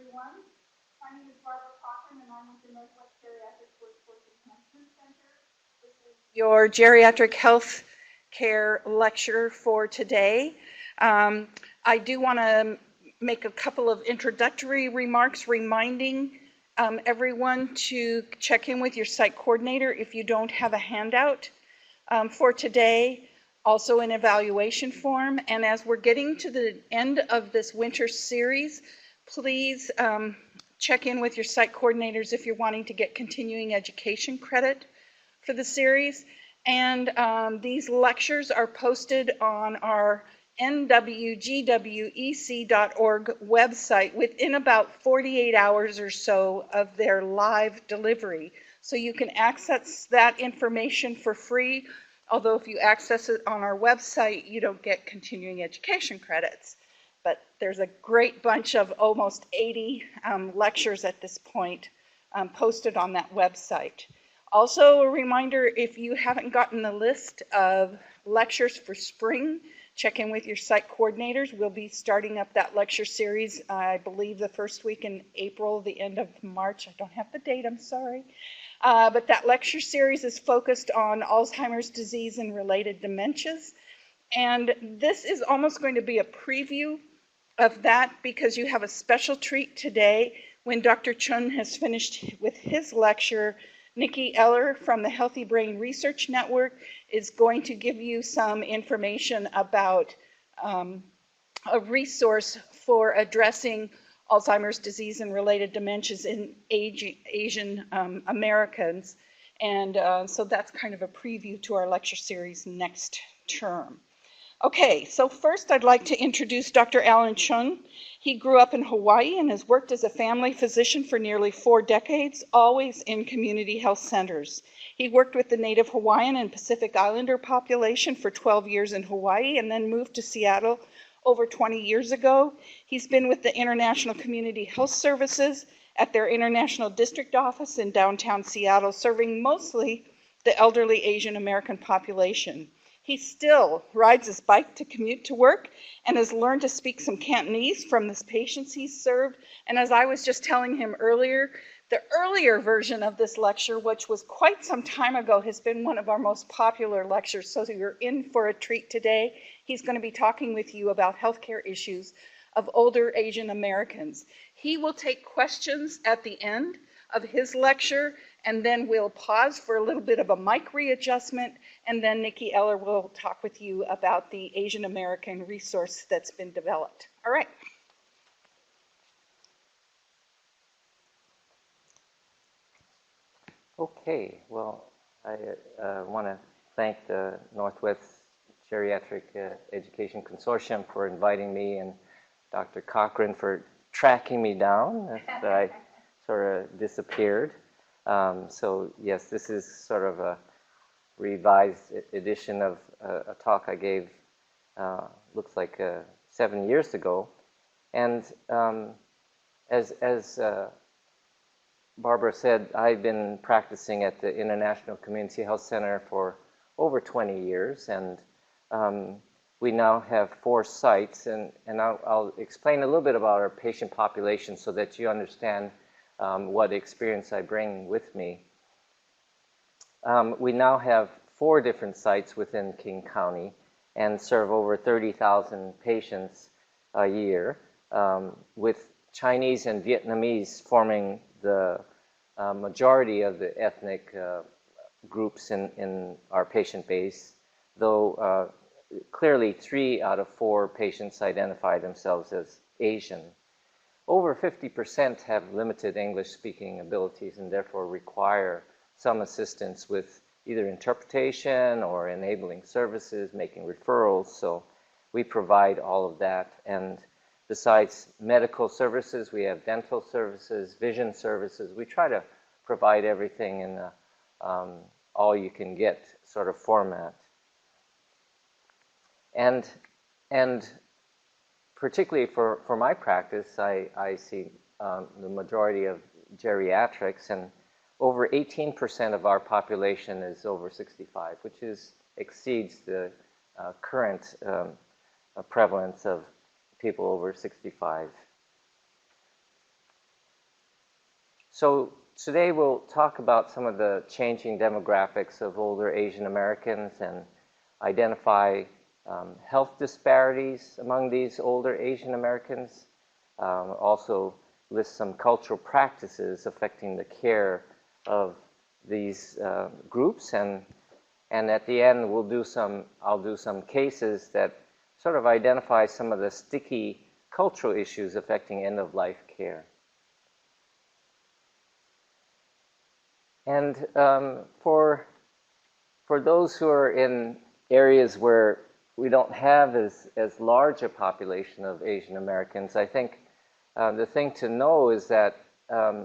everyone. My name is Barbara Cochran, and I'm with the Northwest Geriatric Workforce Enhancement Center. This is your geriatric health care lecture for today. I do want to make a couple of introductory remarks reminding everyone to check in with your site coordinator if you don't have a handout for today. Also an evaluation form, and as we're getting to the end of this winter series, please check in with your site coordinators if you're wanting to get continuing education credit for the series. And these lectures are posted on our nwgwec.org website within about 48 hours or so of their live delivery. So you can access that information for free. Although if you access it on our website, you don't get continuing education credits. But there's a great bunch of almost 80 lectures at this point posted on that website. Also a reminder, if you haven't gotten the list of lectures for spring, check in with your site coordinators. We'll be starting up that lecture series, I believe the first week in April, the end of March. I don't have the date, I'm sorry. But that lecture series is focused on Alzheimer's disease and related dementias. And this is almost going to be a preview of that because you have a special treat today. When Dr. Chun has finished with his lecture, Nikki Eller from the Healthy Brain Research Network is going to give you some information about a resource for addressing Alzheimer's disease and related dementias in Asian Americans. And so that's kind of a preview to our lecture series next term. Okay, so first I'd like to introduce Dr. Alan Chun. He grew up in Hawaii and has worked as a family physician for nearly 4 decades, always in community health centers. He worked with the Native Hawaiian and Pacific Islander population for 12 years in Hawaii and then moved to Seattle over 20 years ago. He's been with the International Community Health Services at their International District Office in downtown Seattle, serving mostly the elderly Asian American population. He still rides his bike to commute to work and has learned to speak some Cantonese from the patients he's served. And as I was just telling him earlier, the earlier version of this lecture, which was quite some time ago, has been one of our most popular lectures. So you're in for a treat today. He's going to be talking with you about healthcare issues of older Asian Americans. He will take questions at the end of his lecture, and then we'll pause for a little bit of a mic readjustment, and then Nikki Eller will talk with you about the Asian American resource that's been developed. All right. Okay, well, I want to thank the Northwest Geriatric Education Consortium for inviting me, and Dr. Cochran for tracking me down after I sort of disappeared. So yes, this is sort of a revised edition of a talk I gave, looks like 7 years ago. And as Barbara said, I've been practicing at the International Community Health Center for over 20 years, and we now have 4 sites, and I'll explain a little bit about our patient population so that you understand what experience I bring with me. We now have 4 different sites within King County and serve over 30,000 patients a year, with Chinese and Vietnamese forming the majority of the ethnic groups in our patient base, though clearly 3 out of 4 patients identify themselves as Asian. Over 50% have limited English-speaking abilities and therefore require some assistance with either interpretation or enabling services, making referrals. So we provide all of that. And besides medical services, we have dental services, vision services. We try to provide everything in a all-you-can-get sort of format. And particularly for my practice, I see the majority of geriatrics, and over 18% of our population is over 65, which exceeds the current prevalence of people over 65. So today we'll talk about some of the changing demographics of older Asian Americans and identify health disparities among these older Asian Americans. Also list some cultural practices affecting the care of these groups, and at the end I'll do some cases that sort of identify some of the sticky cultural issues affecting end-of-life care. And for those who are in areas where we don't have as large a population of Asian Americans, I think the thing to know is that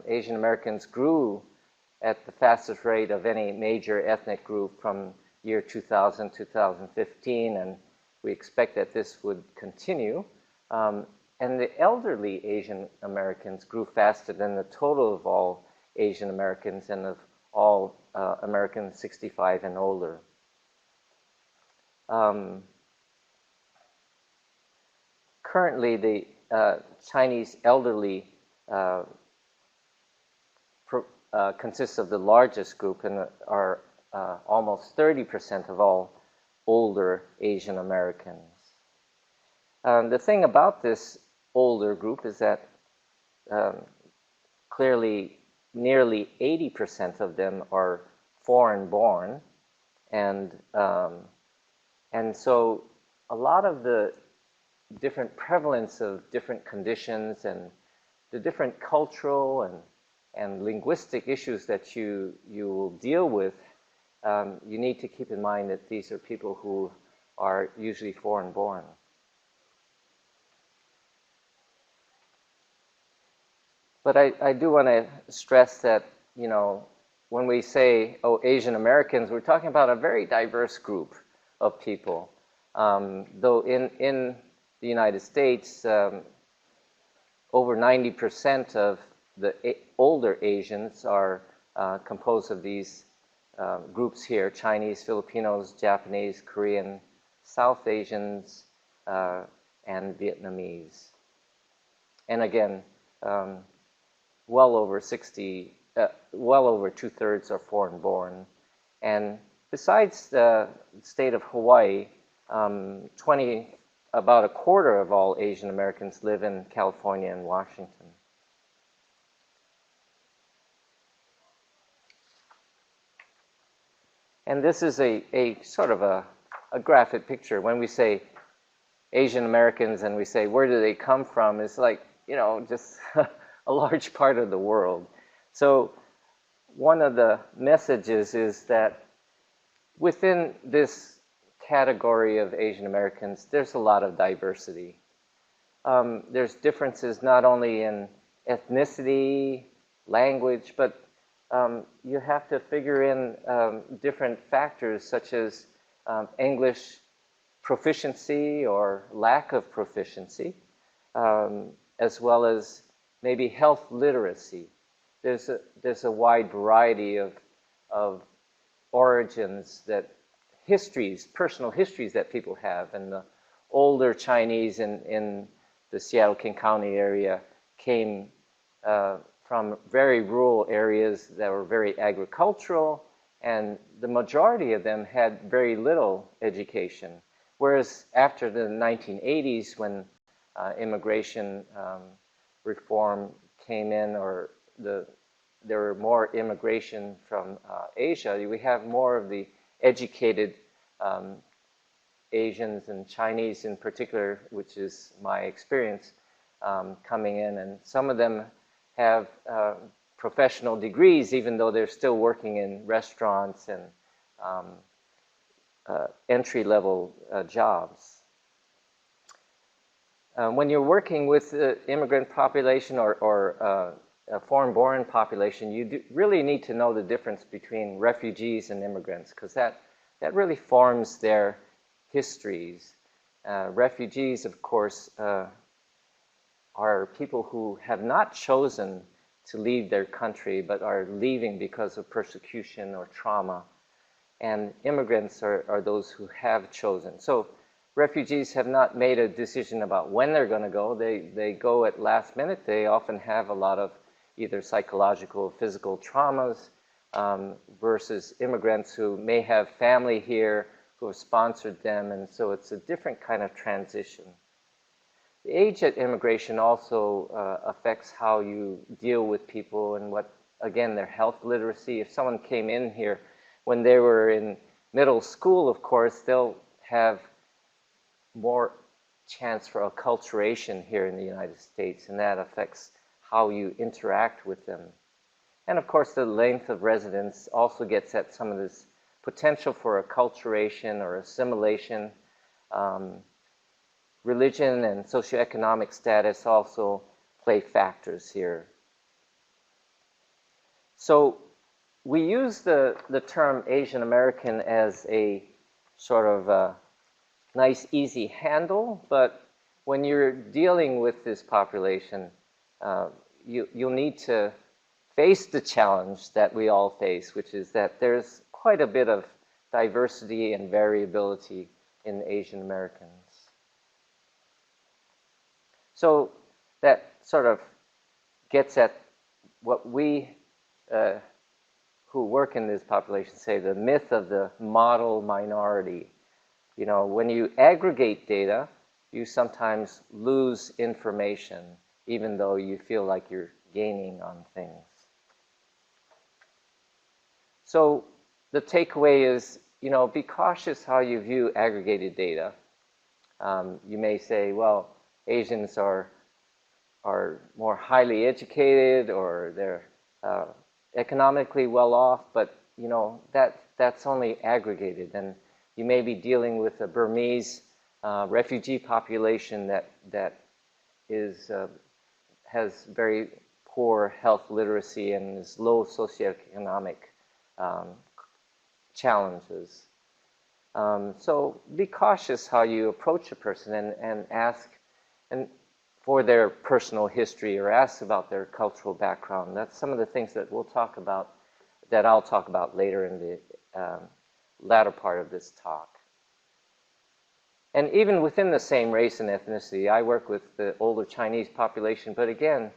Asian Americans grew at the fastest rate of any major ethnic group from year 2000 to 2015, and we expect that this would continue. And the elderly Asian Americans grew faster than the total of all Asian Americans and of all Americans 65 and older. Currently, the Chinese elderly consists of the largest group and are almost 30% of all older Asian Americans. The thing about this older group is that clearly nearly 80% of them are foreign-born, and so a lot of the different prevalence of different conditions and the different cultural and linguistic issues that you will deal with, you need to keep in mind that these are people who are usually foreign-born. But I do want to stress that, you know, when we say, oh, Asian Americans, we're talking about a very diverse group of people. Though in the United States, over 90% of the older Asians are composed of these groups here: Chinese, Filipinos, Japanese, Korean, South Asians, and Vietnamese. And again, well over 2/3 are foreign-born. And besides the state of Hawaii, about a quarter of all Asian Americans live in California and Washington. And this is a sort of a graphic picture. When we say Asian Americans and we say, where do they come from? It's like, you know, just a large part of the world. So one of the messages is that within this category of Asian Americans, there's a lot of diversity. There's differences not only in ethnicity, language, but you have to figure in different factors such as English proficiency or lack of proficiency, as well as maybe health literacy. There's a wide variety of origins, that personal histories that people have. And the older Chinese in the Seattle-King County area came from very rural areas that were very agricultural, and the majority of them had very little education. Whereas after the 1980s, when immigration reform came in, or there were more immigration from Asia, we have more of the educated Asians and Chinese in particular, which is my experience, coming in, and some of them have professional degrees, even though they're still working in restaurants and entry-level jobs. When you're working with the immigrant population or a foreign-born population, you really need to know the difference between refugees and immigrants, because that really forms their histories. Refugees, of course, are people who have not chosen to leave their country, but are leaving because of persecution or trauma. And immigrants are those who have chosen. So refugees have not made a decision about when they're going to go. They go at last minute. They often have a lot of either psychological or physical traumas, versus immigrants who may have family here who have sponsored them, and so it's a different kind of transition. The age at immigration also affects how you deal with people and what, again, their health literacy. If someone came in here when they were in middle school, of course, they'll have more chance for acculturation here in the United States, and that affects how you interact with them. And of course, the length of residence also gets at some of this potential for acculturation or assimilation. Religion and socioeconomic status also play factors here. So we use the term Asian American as a sort of a nice, easy handle, but when you're dealing with this population, you'll need to face the challenge that we all face, which is that there's quite a bit of diversity and variability in Asian Americans. So that sort of gets at what we who work in this population say, the myth of the model minority. You know, when you aggregate data, you sometimes lose information, even though you feel like you're gaining on things. So the takeaway is, you know, be cautious how you view aggregated data. You may say, well, Asians are more highly educated, or they're economically well off, but you know that's only aggregated, and you may be dealing with a Burmese refugee population that is has very poor health literacy and is low socioeconomic challenges. So be cautious how you approach a person and ask for their personal history, or ask about their cultural background. That's some of the things that we'll talk about, that I'll talk about later in the latter part of this talk. And even within the same race and ethnicity, I work with the older Chinese population, but again,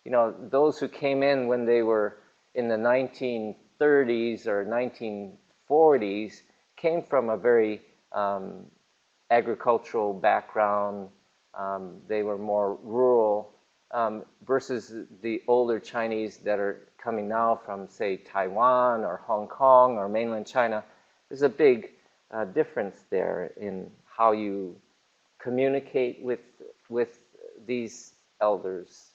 you know, those who came in when they were in the 1930s or 1940s came from a very agricultural background. They were more rural, versus the older Chinese that are coming now from, say, Taiwan or Hong Kong or mainland China. There's a big difference there in how you communicate with these elders.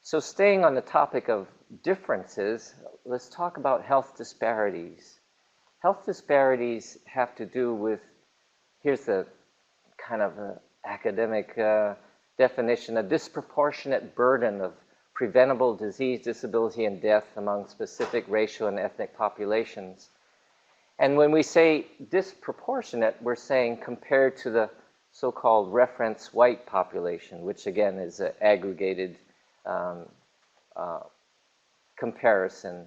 So staying on the topic of differences, let's talk about health disparities. Health disparities have to do with, here's a kind of an academic definition, a disproportionate burden of preventable disease, disability, and death among specific racial and ethnic populations. And when we say disproportionate, we're saying compared to the so-called reference white population, which again is an aggregated comparison.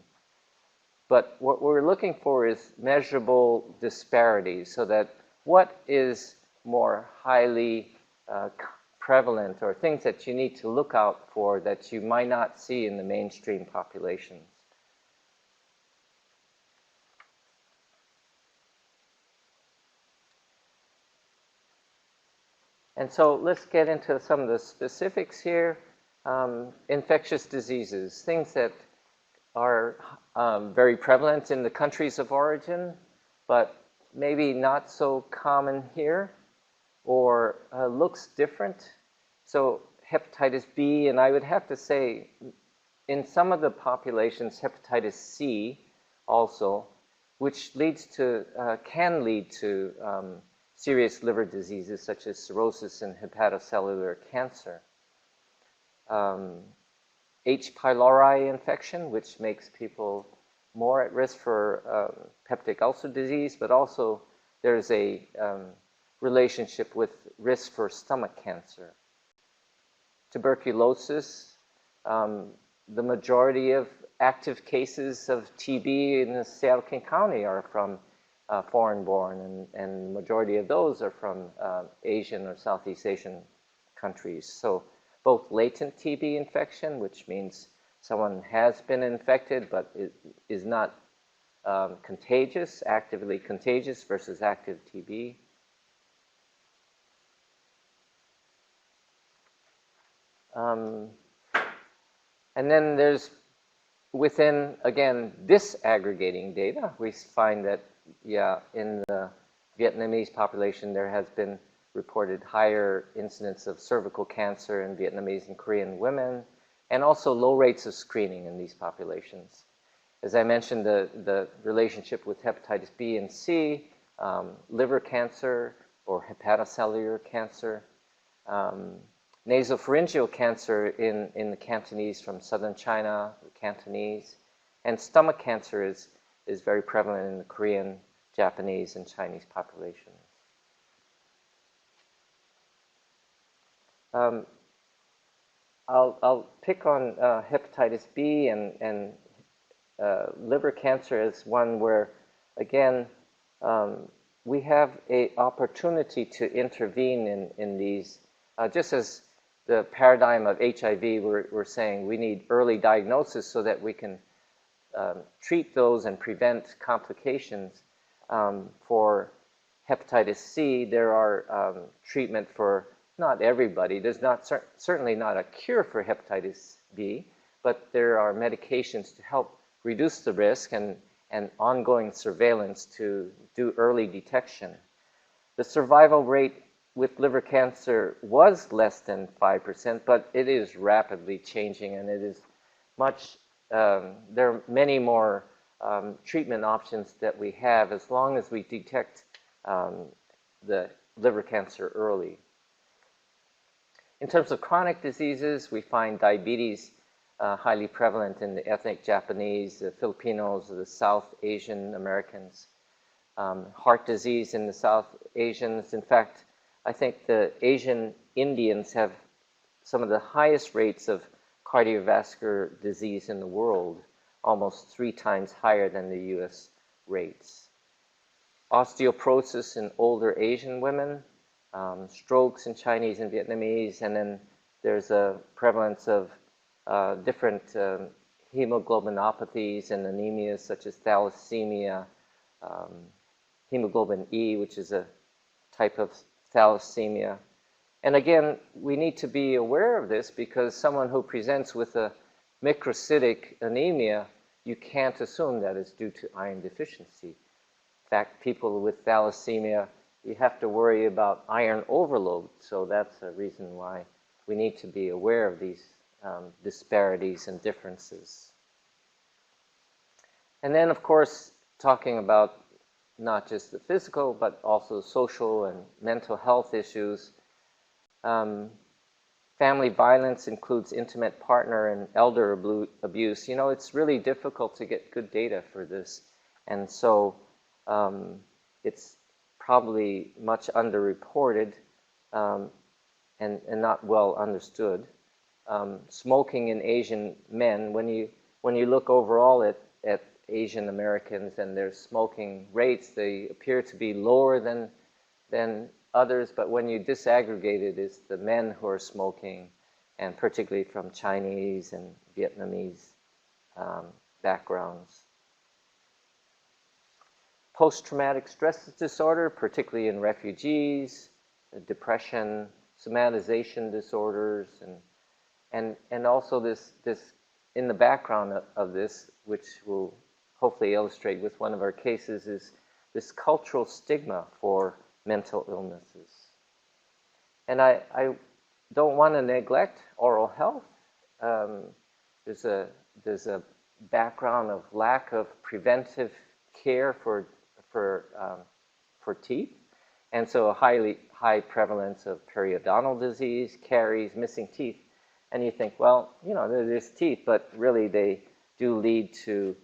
But what we're looking for is measurable disparities, so that what is more highly prevalent, or things that you need to look out for that you might not see in the mainstream populations. And so let's get into some of the specifics here. Infectious diseases, things that are very prevalent in the countries of origin, but maybe not so common here, or looks different. So hepatitis B, and I would have to say, in some of the populations, hepatitis C also, which leads to, can lead to serious liver diseases such as cirrhosis and hepatocellular cancer. H. pylori infection, which makes people more at risk for peptic ulcer disease, but also there's a relationship with risk for stomach cancer. Tuberculosis, the majority of active cases of TB in the Seattle King County are from foreign-born, and the majority of those are from Asian or Southeast Asian countries. So both latent TB infection, which means someone has been infected but is not contagious, actively contagious, versus active TB. And then there's, within, again, disaggregating data, we find that, yeah, in the Vietnamese population, there has been reported higher incidence of cervical cancer in Vietnamese and Korean women, and also low rates of screening in these populations. As I mentioned, the relationship with hepatitis B and C, liver cancer or hepatocellular cancer, nasopharyngeal cancer in the Cantonese from southern China, the Cantonese, and stomach cancer is very prevalent in the Korean, Japanese, and Chinese populations. I'll pick on hepatitis B and liver cancer as one where, again, we have an opportunity to intervene in these, just as the paradigm of HIV, we're saying we need early diagnosis so that we can treat those and prevent complications. For hepatitis C, there are treatment for not everybody. There's certainly not a cure for hepatitis B, but there are medications to help reduce the risk and ongoing surveillance to do early detection. The survival rate with liver cancer was less than 5%, but it is rapidly changing, and it is much, there are many more treatment options that we have as long as we detect the liver cancer early. In terms of chronic diseases, we find diabetes highly prevalent in the ethnic Japanese, the Filipinos, the South Asian Americans. Heart disease in the South Asians. In fact, I think the Asian Indians have some of the highest rates of cardiovascular disease in the world, almost 3 times higher than the US rates. Osteoporosis in older Asian women, strokes in Chinese and Vietnamese, and then there's a prevalence of different hemoglobinopathies and anemias such as thalassemia, hemoglobin E, which is a type of thalassemia. And again, we need to be aware of this because someone who presents with a microcytic anemia, you can't assume that it's due to iron deficiency. In fact, people with thalassemia, you have to worry about iron overload. So that's a reason why we need to be aware of these disparities and differences. And then, of course, talking about not just the physical, but also social and mental health issues. Family violence includes intimate partner and elder abuse. You know, it's really difficult to get good data for this. And so it's probably much underreported and not well understood. Smoking in Asian men, when you look overall at Asian Americans and their smoking rates, they appear to be lower than others, but when you disaggregate it, it's the men who are smoking, and particularly from Chinese and Vietnamese backgrounds. Post-traumatic stress disorder, particularly in refugees, depression, somatization disorders, and also this in the background of this, which we'll hopefully illustrate with one of our cases, is this cultural stigma for mental illnesses. And I don't want to neglect oral health. There's a background of lack of preventive care for teeth, and so a high prevalence of periodontal disease, caries, missing teeth. And you think, well, you know, there's teeth, but really they do lead to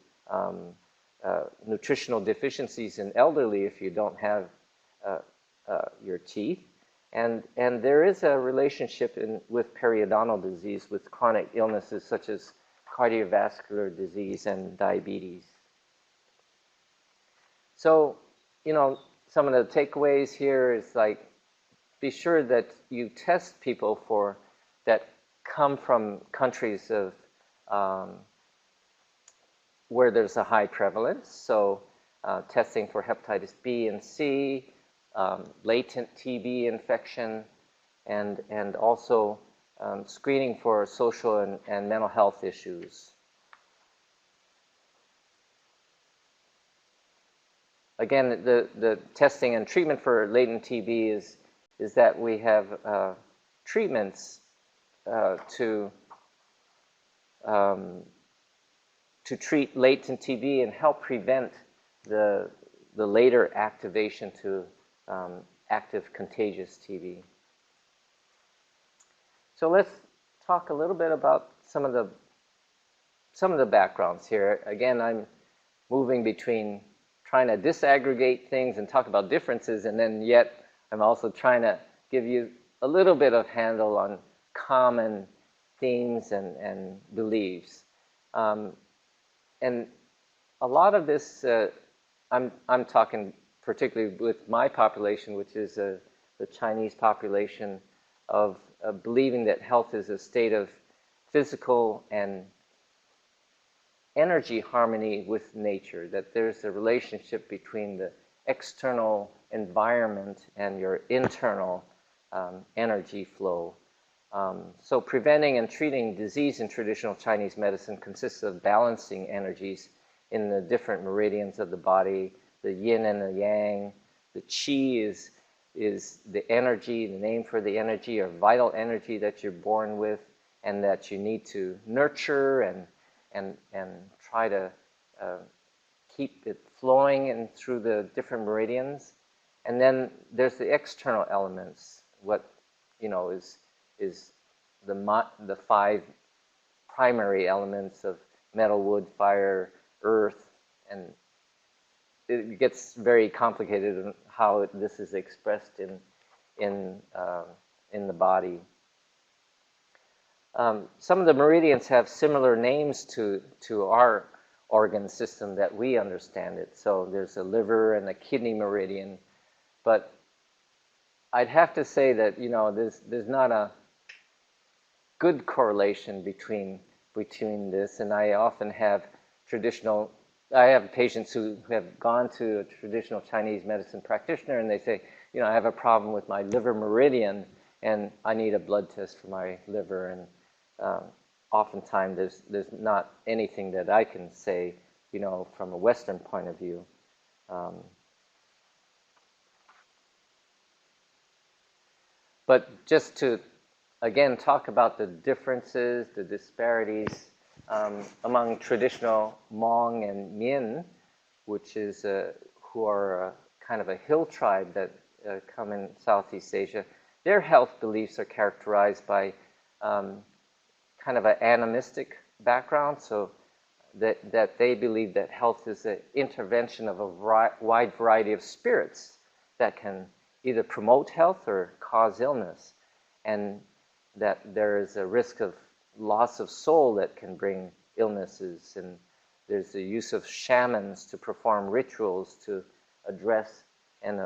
nutritional deficiencies in elderly if you don't have your teeth. And there is a relationship with periodontal disease with chronic illnesses such as cardiovascular disease and diabetes. So, you know, some of the takeaways here is like, be sure that you test people for that come from countries of where there's a high prevalence, so testing for hepatitis B and C, latent TB infection, and also screening for social and mental health issues. Again, the testing and treatment for latent TB is that we have treatments to treat latent TB and help prevent the later activation to active contagious TB. So let's talk a little bit about some of the backgrounds here. Again, I'm moving between trying to disaggregate things and talk about differences, and then yet I'm also trying to give you a little bit of handle on common themes and beliefs. And a lot of this, I'm talking particularly with my population, which is the Chinese population, of believing that health is a state of physical and energy harmony with nature, that there's a relationship between the external environment and your internal energy flow. So preventing and treating disease in traditional Chinese medicine consists of balancing energies in the different meridians of the body, the yin and the yang. The qi is the energy, the name for the energy or vital energy that you're born with and that you need to nurture and try to keep it flowing and through the different meridians. And then there's the external elements, what is the 5 primary elements of metal, wood, fire, earth, and it gets very complicated in how this is expressed in the body. Some of the meridians have similar names to our organ system that we understand it. So there's a liver and a kidney meridian, but I'd have to say that there's not a good correlation between this, and I often have patients who have gone to a traditional Chinese medicine practitioner and they say, I have a problem with my liver meridian and I need a blood test for my liver, and oftentimes there's not anything that I can say, from a Western point of view. But just to, again, talk about the differences, the disparities among traditional Hmong and Min, which is who are kind of a hill tribe that come in Southeast Asia. Their health beliefs are characterized by kind of an animistic background, so that they believe that health is an intervention of a wide variety of spirits that can either promote health or cause illness, and that there is a risk of loss of soul that can bring illnesses, and there's the use of shamans to perform rituals to address and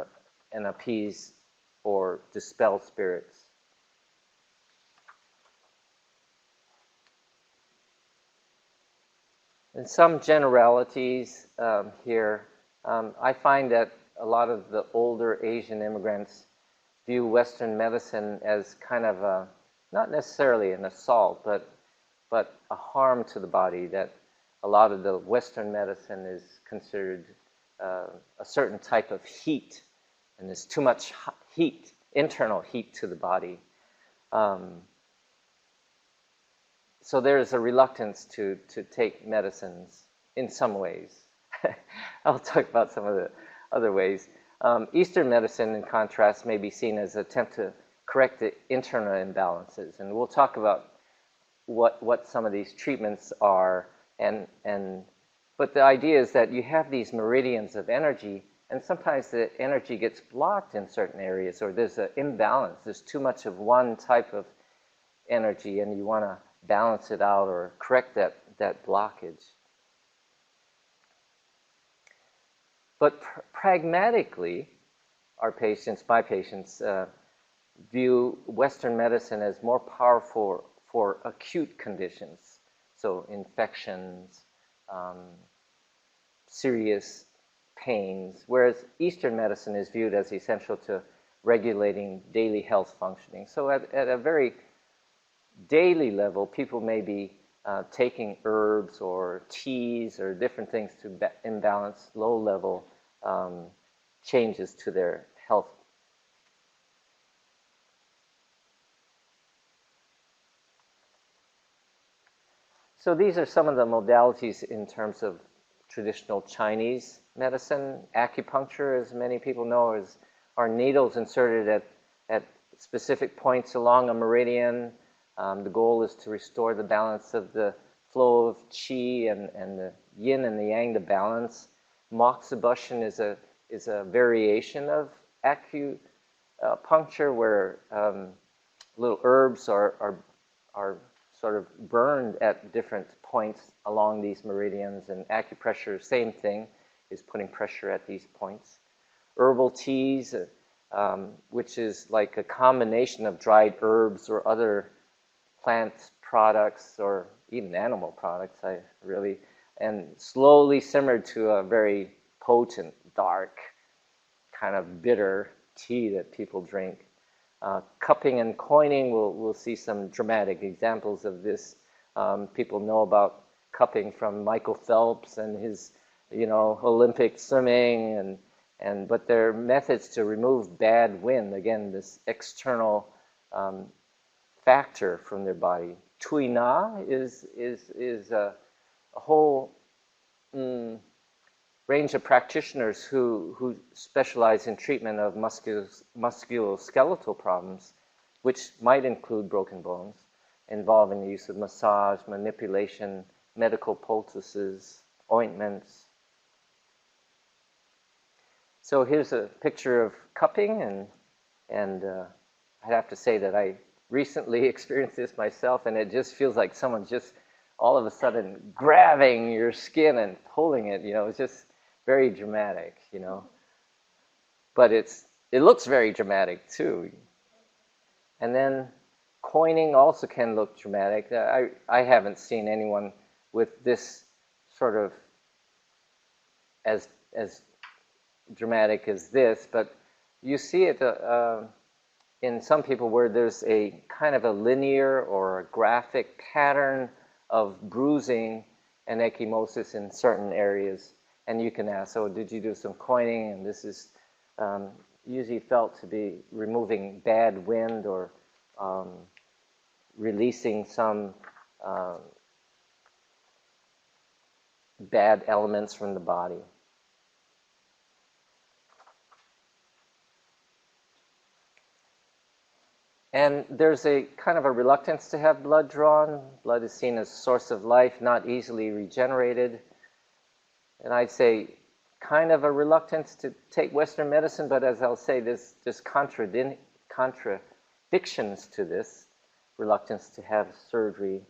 appease or dispel spirits. And some generalities here. I find that a lot of the older Asian immigrants view Western medicine as kind of not necessarily an assault, but a harm to the body, that a lot of the Western medicine is considered a certain type of heat, and there's too much heat, internal heat to the body. So there's a reluctance to take medicines in some ways. I'll talk about some of the other ways. Eastern medicine, in contrast, may be seen as an attempt to correct the internal imbalances. And we'll talk about what some of these treatments are. But the idea is that you have these meridians of energy, and sometimes the energy gets blocked in certain areas, or there's an imbalance. There's too much of one type of energy, and you want to balance it out or correct that blockage. But pragmatically, my patients, view Western medicine as more powerful for acute conditions, so infections, serious pains, whereas Eastern medicine is viewed as essential to regulating daily health functioning. So at a very daily level, people may be taking herbs or teas or different things to imbalance low-level changes to their health. So these are some of the modalities in terms of traditional Chinese medicine. Acupuncture, as many people know, are needles inserted at specific points along a meridian. The goal is to restore the balance of the flow of qi and the yin and the yang, the balance. Moxibustion is a variation of acupuncture where little herbs are sort of burned at different points along these meridians, and acupressure, same thing, is putting pressure at these points. Herbal teas, which is like a combination of dried herbs or other plant products or even animal products, and slowly simmered to a very potent, dark, kind of bitter tea that people drink. Cupping and coining, we'll see some dramatic examples of this. People know about cupping from Michael Phelps and his, Olympic swimming, but there are methods to remove bad wind, again, this external factor from their body. Tui Na is a whole range of practitioners who specialize in treatment of musculoskeletal problems, which might include broken bones, involving the use of massage, manipulation, medical poultices, ointments. So here's a picture of cupping, and I have to say that I recently experienced this myself, and it just feels like someone's just all of a sudden grabbing your skin and pulling it. It's just very dramatic, But it looks very dramatic too. And then coining also can look dramatic. I haven't seen anyone with this sort of as dramatic as this, but you see it in some people where there's a kind of a linear or a graphic pattern of bruising and ecchymosis in certain areas. And you can ask, so did you do some coining? And this is usually felt to be removing bad wind or releasing some bad elements from the body. And there's a kind of a reluctance to have blood drawn. Blood is seen as a source of life, not easily regenerated. And I'd say kind of a reluctance to take Western medicine, but as I'll say, there's just contradictions to this reluctance to have surgery.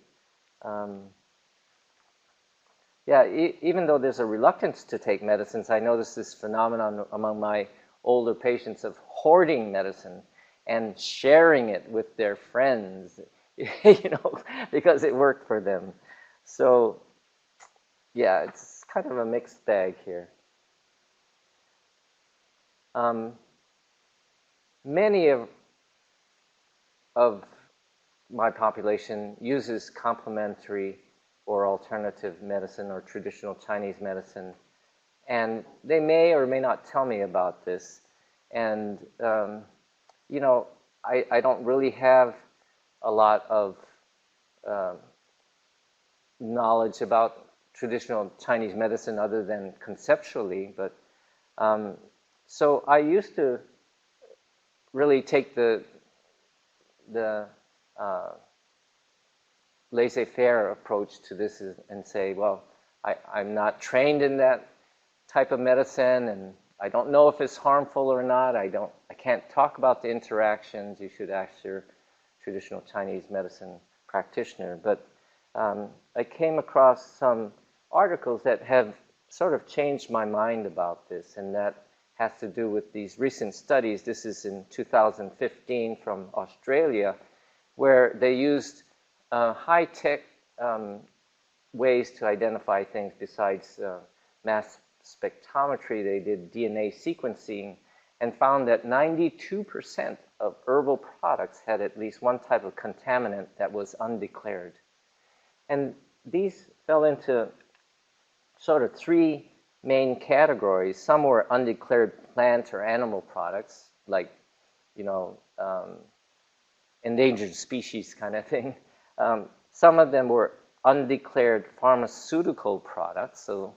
Even though there's a reluctance to take medicines, I notice this phenomenon among my older patients of hoarding medicine and sharing it with their friends, because it worked for them. So, yeah, it's kind of a mixed bag here. Many of my population uses complementary or alternative medicine or traditional Chinese medicine, and they may or may not tell me about this. And I don't really have a lot of knowledge about traditional Chinese medicine other than conceptually, but so I used to really take the laissez-faire approach to this and say, well, I'm not trained in that type of medicine, and I don't know if it's harmful or not. I can't talk about the interactions. You should ask your traditional Chinese medicine practitioner. But I came across some articles that have sort of changed my mind about this, and that has to do with these recent studies. This is in 2015 from Australia, where they used high-tech ways to identify things besides mass spectrometry. They did DNA sequencing and found that 92% of herbal products had at least one type of contaminant that was undeclared. And these fell into sort of three main categories. Some were undeclared plant or animal products, like, endangered species kind of thing. Some of them were undeclared pharmaceutical products, so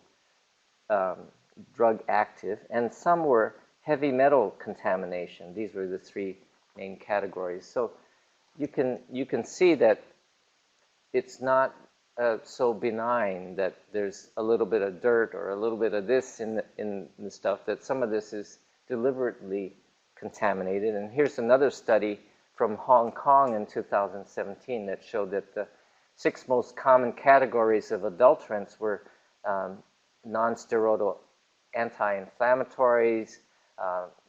drug active, and some were heavy metal contamination. These were the three main categories. So you can see that it's not so benign that there's a little bit of dirt or a little bit of this in the stuff, that some of this is deliberately contaminated. And here's another study from Hong Kong in 2017 that showed that the 6 most common categories of adulterants were non-steroidal anti-inflammatories,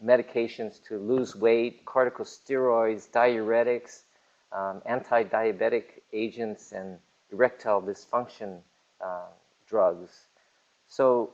medications to lose weight, corticosteroids, diuretics, anti-diabetic agents, and erectile dysfunction drugs. So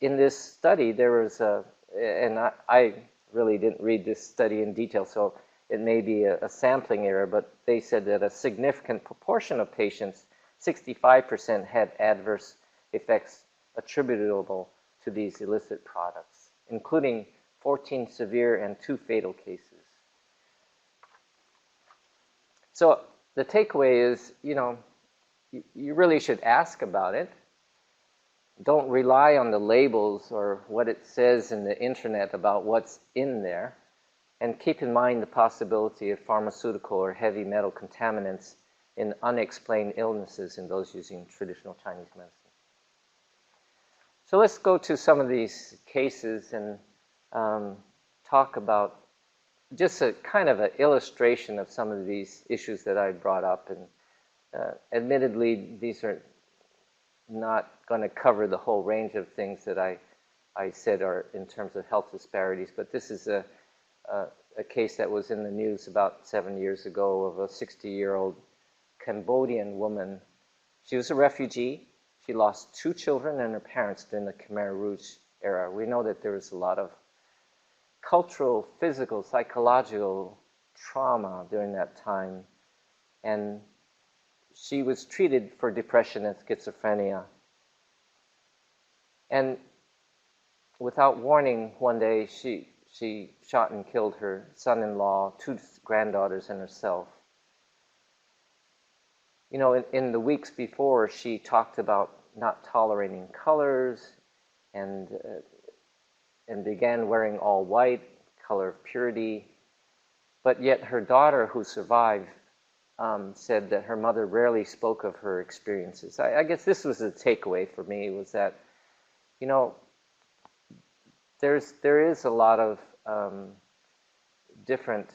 in this study, there was and I really didn't read this study in detail, so it may be a sampling error, but they said that a significant proportion of patients, 65%, had adverse effects attributable to these illicit products, including 14 severe and 2 fatal cases. So the takeaway is, you really should ask about it. Don't rely on the labels or what it says in the internet about what's in there. And keep in mind the possibility of pharmaceutical or heavy metal contaminants in unexplained illnesses in those using traditional Chinese medicine. So let's go to some of these cases and talk about just a kind of an illustration of some of these issues that I brought up. And admittedly, these are not going to cover the whole range of things that I said are in terms of health disparities, but this is a case that was in the news about 7 years ago of a 60-year-old Cambodian woman. She was a refugee. She lost 2 children and her parents during the Khmer Rouge era. We know that there was a lot of cultural, physical, psychological trauma during that time. And she was treated for depression and schizophrenia. And without warning, one day she shot and killed her son-in-law, 2 granddaughters, and herself. In the weeks before, she talked about not tolerating colors and began wearing all white, color of purity. But yet her daughter, who survived, said that her mother rarely spoke of her experiences. I guess this was the takeaway for me, was that, there is a lot of different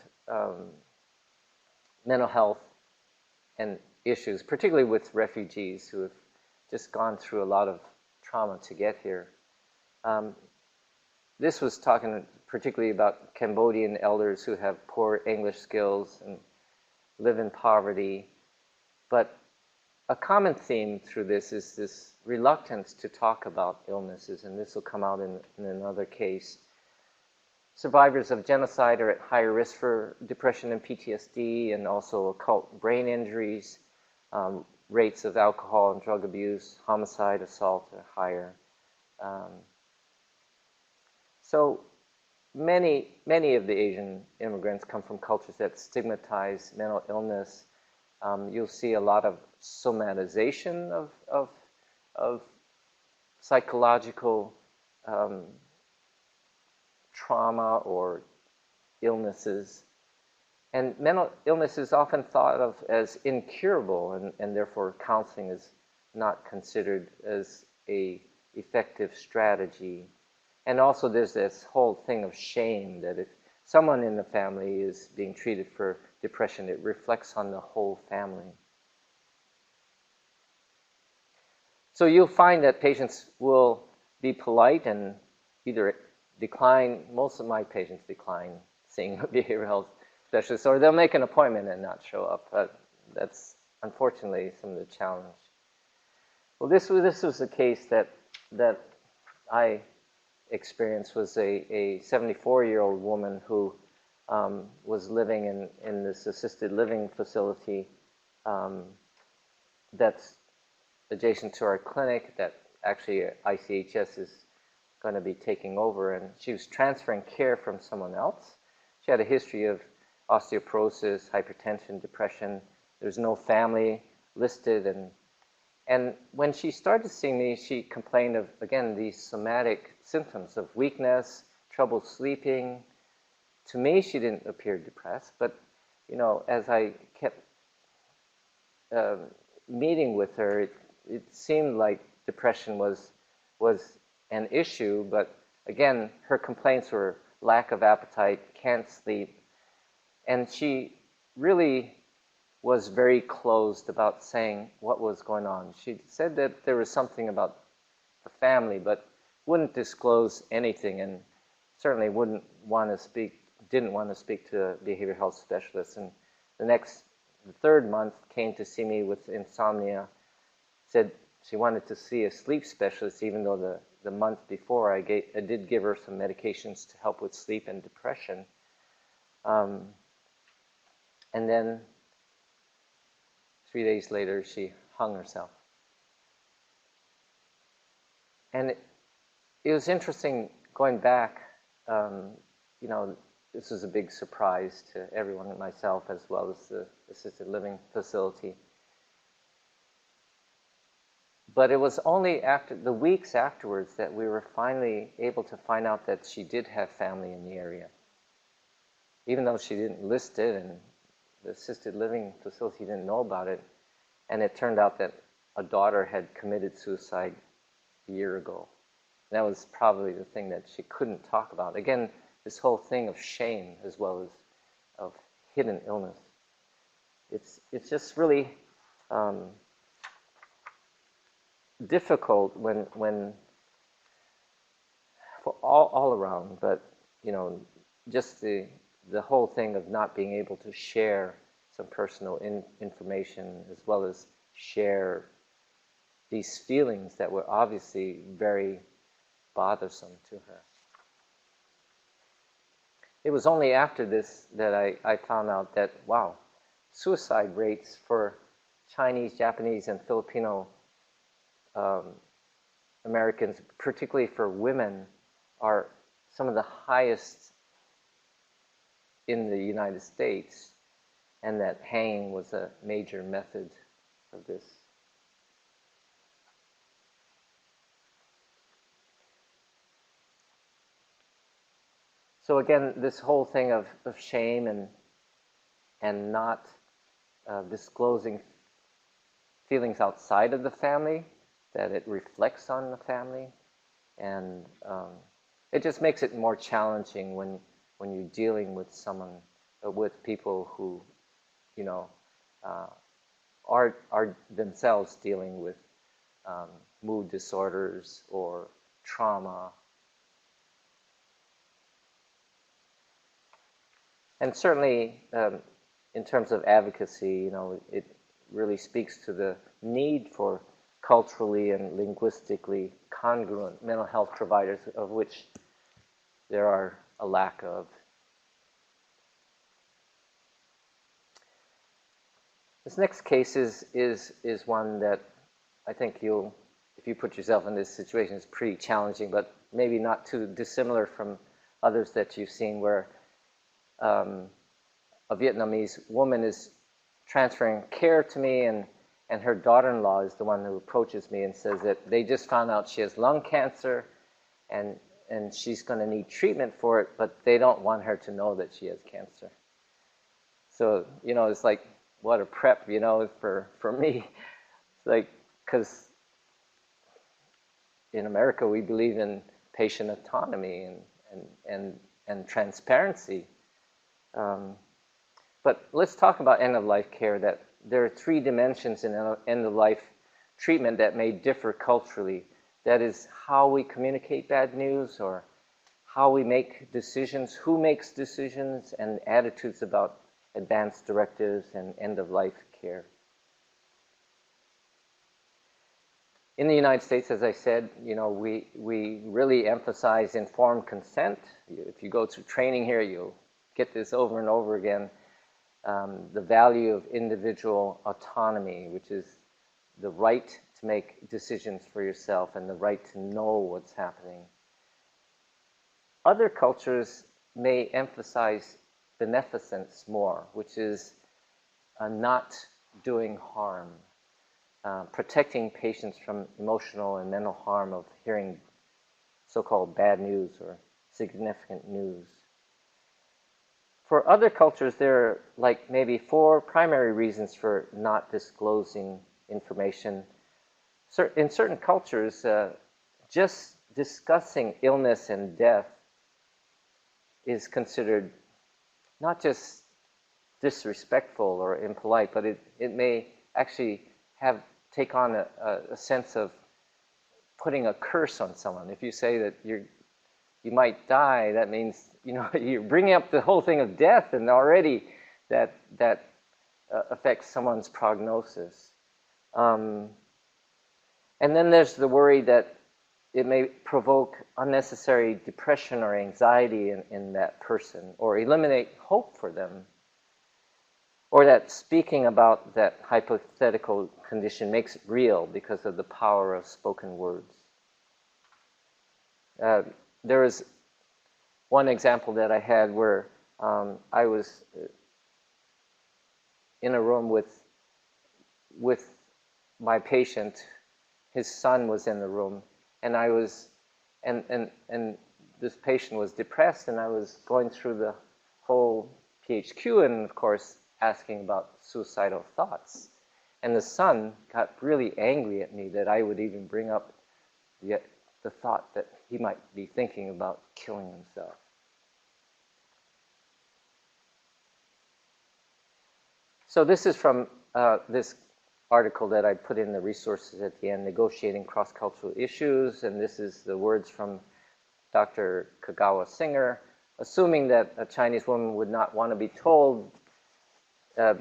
mental health and issues, particularly with refugees who have just gone through a lot of trauma to get here. This was talking particularly about Cambodian elders who have poor English skills and live in poverty. But a common theme through this is this reluctance to talk about illnesses, and this will come out in another case. Survivors of genocide are at higher risk for depression and PTSD, and also occult brain injuries. Rates of alcohol and drug abuse, homicide, assault are higher. So many of the Asian immigrants come from cultures that stigmatize mental illness. You'll see a lot of somatization of psychological trauma or illnesses. And mental illness is often thought of as incurable, and therefore counseling is not considered as an effective strategy. And also there's this whole thing of shame, that if someone in the family is being treated for depression, it reflects on the whole family. So you'll find that patients will be polite and either decline, most of my patients decline seeing a behavioral health specialist, or they'll make an appointment and not show up. That's unfortunately, some of the challenge. Well, this was a case that I experienced. Was a 74-year-old woman who was living in this assisted living facility that's adjacent to our clinic that actually ICHS is going to be taking over, and she was transferring care from someone else. She had a history of osteoporosis, hypertension, depression. There's no family listed, and when she started seeing me, she complained of, again, these somatic symptoms of weakness, trouble sleeping. To me, she didn't appear depressed, but as I kept meeting with her, it seemed like depression was an issue, but again, her complaints were lack of appetite, can't sleep, and she really was very closed about saying what was going on. She said that there was something about the family, but wouldn't disclose anything, and certainly didn't want to speak to a behavioral health specialist. And the third month, came to see me with insomnia, said she wanted to see a sleep specialist, even though the month before I did give her some medications to help with sleep and depression. And then 3 days later, she hung herself. And it was interesting going back. This was a big surprise to everyone, myself as well as the assisted living facility. But it was only after the weeks afterwards that we were finally able to find out that she did have family in the area. Even though she didn't list it and the assisted living facility didn't know about it, and it turned out that a daughter had committed suicide a year ago. And that was probably the thing that she couldn't talk about. Again, this whole thing of shame as well as of hidden illness. It's just really difficult when for all around, but just the whole thing of not being able to share some personal information as well as share these feelings that were obviously very bothersome to her. It was only after this that I found out that, wow, suicide rates for Chinese, Japanese, and Filipino Americans, particularly for women, are some of the highest in the United States, and that hanging was a major method of this. So again, this whole thing of shame and not disclosing feelings outside of the family, that it reflects on the family, and it just makes it more challenging when you're dealing with someone, with people who, are themselves dealing with mood disorders or trauma. And certainly, in terms of advocacy, it really speaks to the need for culturally and linguistically congruent mental health providers, of which there are a lack of. This next case is one that I think if you put yourself in this situation, it's pretty challenging, but maybe not too dissimilar from others that you've seen, where a Vietnamese woman is transferring care to me, and her daughter-in-law is the one who approaches me and says that they just found out she has lung cancer, and she's going to need treatment for it, but they don't want her to know that she has cancer. So, it's like, what a prep, for me. It's like, because in America we believe in patient autonomy and transparency. But let's talk about end-of-life care, that there are 3 dimensions in end-of-life treatment that may differ culturally. That is how we communicate bad news, or how we make decisions, who makes decisions, and attitudes about advanced directives and end-of-life care. In the United States, as I said, we really emphasize informed consent. If you go through training here, you'll get this over and over again. The value of individual autonomy, which is the right to make decisions for yourself and the right to know what's happening. Other cultures may emphasize beneficence more, which is not doing harm, protecting patients from emotional and mental harm of hearing so-called bad news or significant news. For other cultures, there are like maybe 4 primary reasons for not disclosing information. In certain cultures, just discussing illness and death is considered not just disrespectful or impolite, but it may actually take on a sense of putting a curse on someone. If you say that you might die, that means you're bringing up the whole thing of death, and already that affects someone's prognosis. And then there's the worry that it may provoke unnecessary depression or anxiety in that person, or eliminate hope for them, or that speaking about that hypothetical condition makes it real because of the power of spoken words. There was one example that I had where I was in a room with my patient. His son was in the room, and and this patient was depressed, and I was going through the whole PHQ, and of course asking about suicidal thoughts. And the son got really angry at me that I would even bring up the thought that he might be thinking about killing himself. So this is from this article that I put in the resources at the end, Negotiating Cross-Cultural Issues, and this is the words from Dr. Kagawa Singer. Assuming that a Chinese woman would not want to be told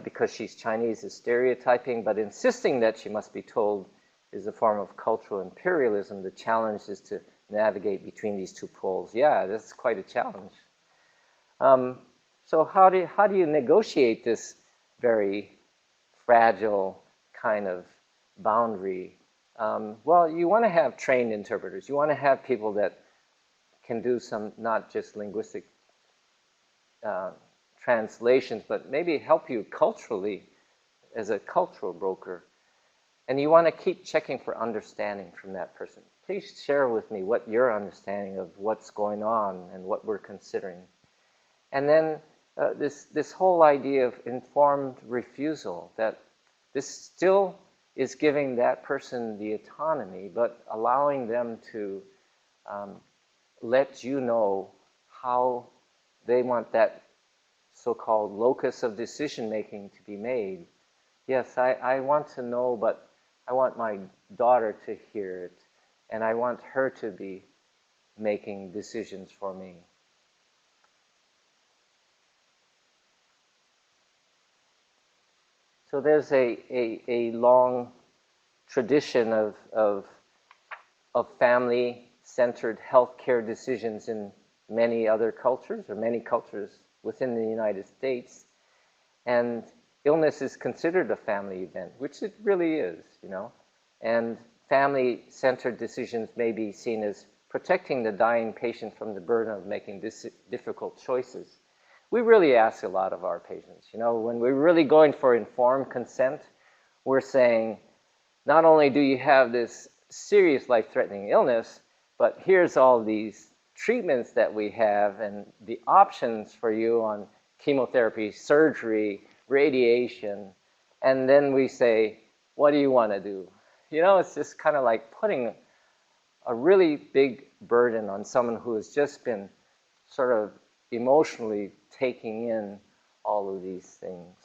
because she's Chinese is stereotyping, but insisting that she must be told is a form of cultural imperialism. The challenge is to navigate between these 2 poles. Yeah, this is quite a challenge. So how do you negotiate this very fragile kind of boundary? Well, you want to have trained interpreters. You want to have people that can do some not just linguistic translations, but maybe help you culturally as a cultural broker. And you want to keep checking for understanding from that person. Please share with me what your understanding of what's going on and what we're considering. And then this whole idea of informed refusal, that this still is giving that person the autonomy, but allowing them to let you know how they want that so-called locus of decision-making to be made. Yes, I want to know, but I want my daughter to hear it, and I want her to be making decisions for me. So there's a long tradition of family-centered healthcare decisions in many other cultures, or many cultures within the United States. And illness is considered a family event, which it really is, And family-centered decisions may be seen as protecting the dying patient from the burden of making difficult choices. We really ask a lot of our patients. When we're really going for informed consent, we're saying, not only do you have this serious life-threatening illness, but here's all these treatments that we have and the options for you on chemotherapy, surgery, radiation. And then we say, what do you want to do? It's just kind of like putting a really big burden on someone who has just been sort of emotionally taking in all of these things.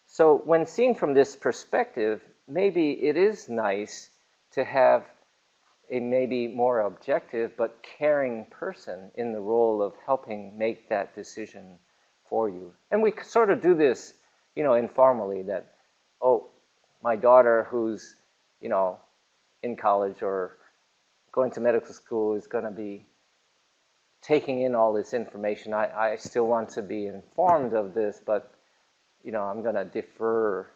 So when seen from this perspective, maybe it is nice to have a maybe more objective but caring person in the role of helping make that decision for you. And we sort of do this, informally, that, oh, my daughter who's, in college or going to medical school is going to be taking in all this information. I still want to be informed of this, but I'm going to defer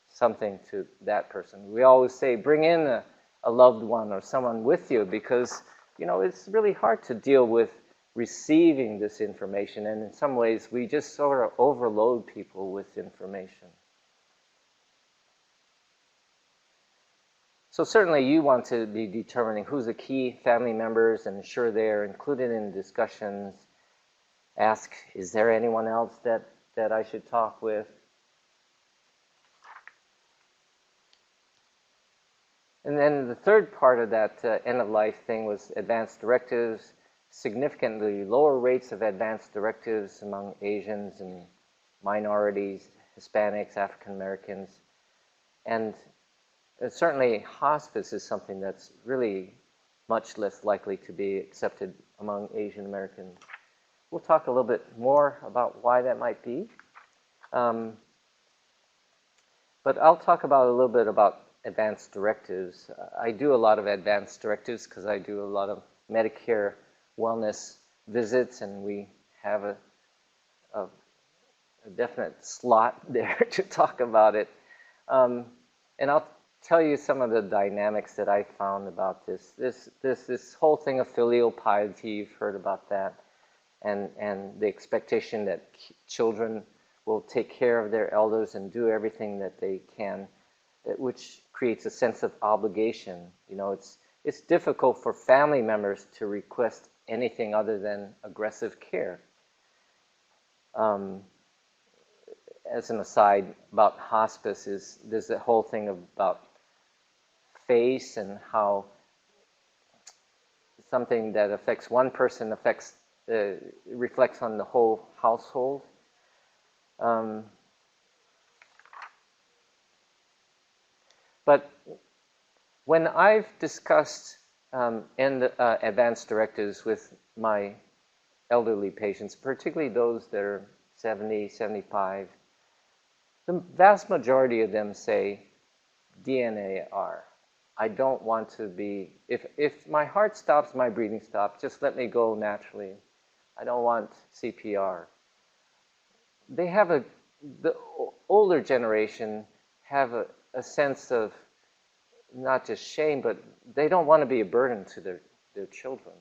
something to that person. We always say, bring in a loved one or someone with you, because it's really hard to deal with receiving this information, and in some ways we just sort of overload people with information. So certainly you want to be determining who's the key family members and ensure they're included in discussions. Ask, is there anyone else that I should talk with? And then the third part of that end-of-life thing was advanced directives, significantly lower rates of advanced directives among Asians and minorities, Hispanics, African Americans. And certainly hospice is something that's really much less likely to be accepted among Asian Americans. We'll talk a little bit more about why that might be. But I'll talk about a little bit about advanced directives. I do a lot of advanced directives because I do a lot of Medicare wellness visits, and we have a definite slot there to talk about it. And I'll tell you some of the dynamics that I found about this whole thing of filial piety. You've heard about that, and the expectation that children will take care of their elders and do everything that they can, which creates a sense of obligation. It's difficult for family members to request anything other than aggressive care. As an aside about hospice, there's the whole thing about face and how something that affects one person reflects on the whole household. But when I've discussed advanced directives with my elderly patients, particularly those that are 70, 75, the vast majority of them say DNAR. I don't want to be, if my heart stops, my breathing stops, just let me go naturally. I don't want CPR. They have the older generation have a sense of not just shame, but they don't want to be a burden to their children.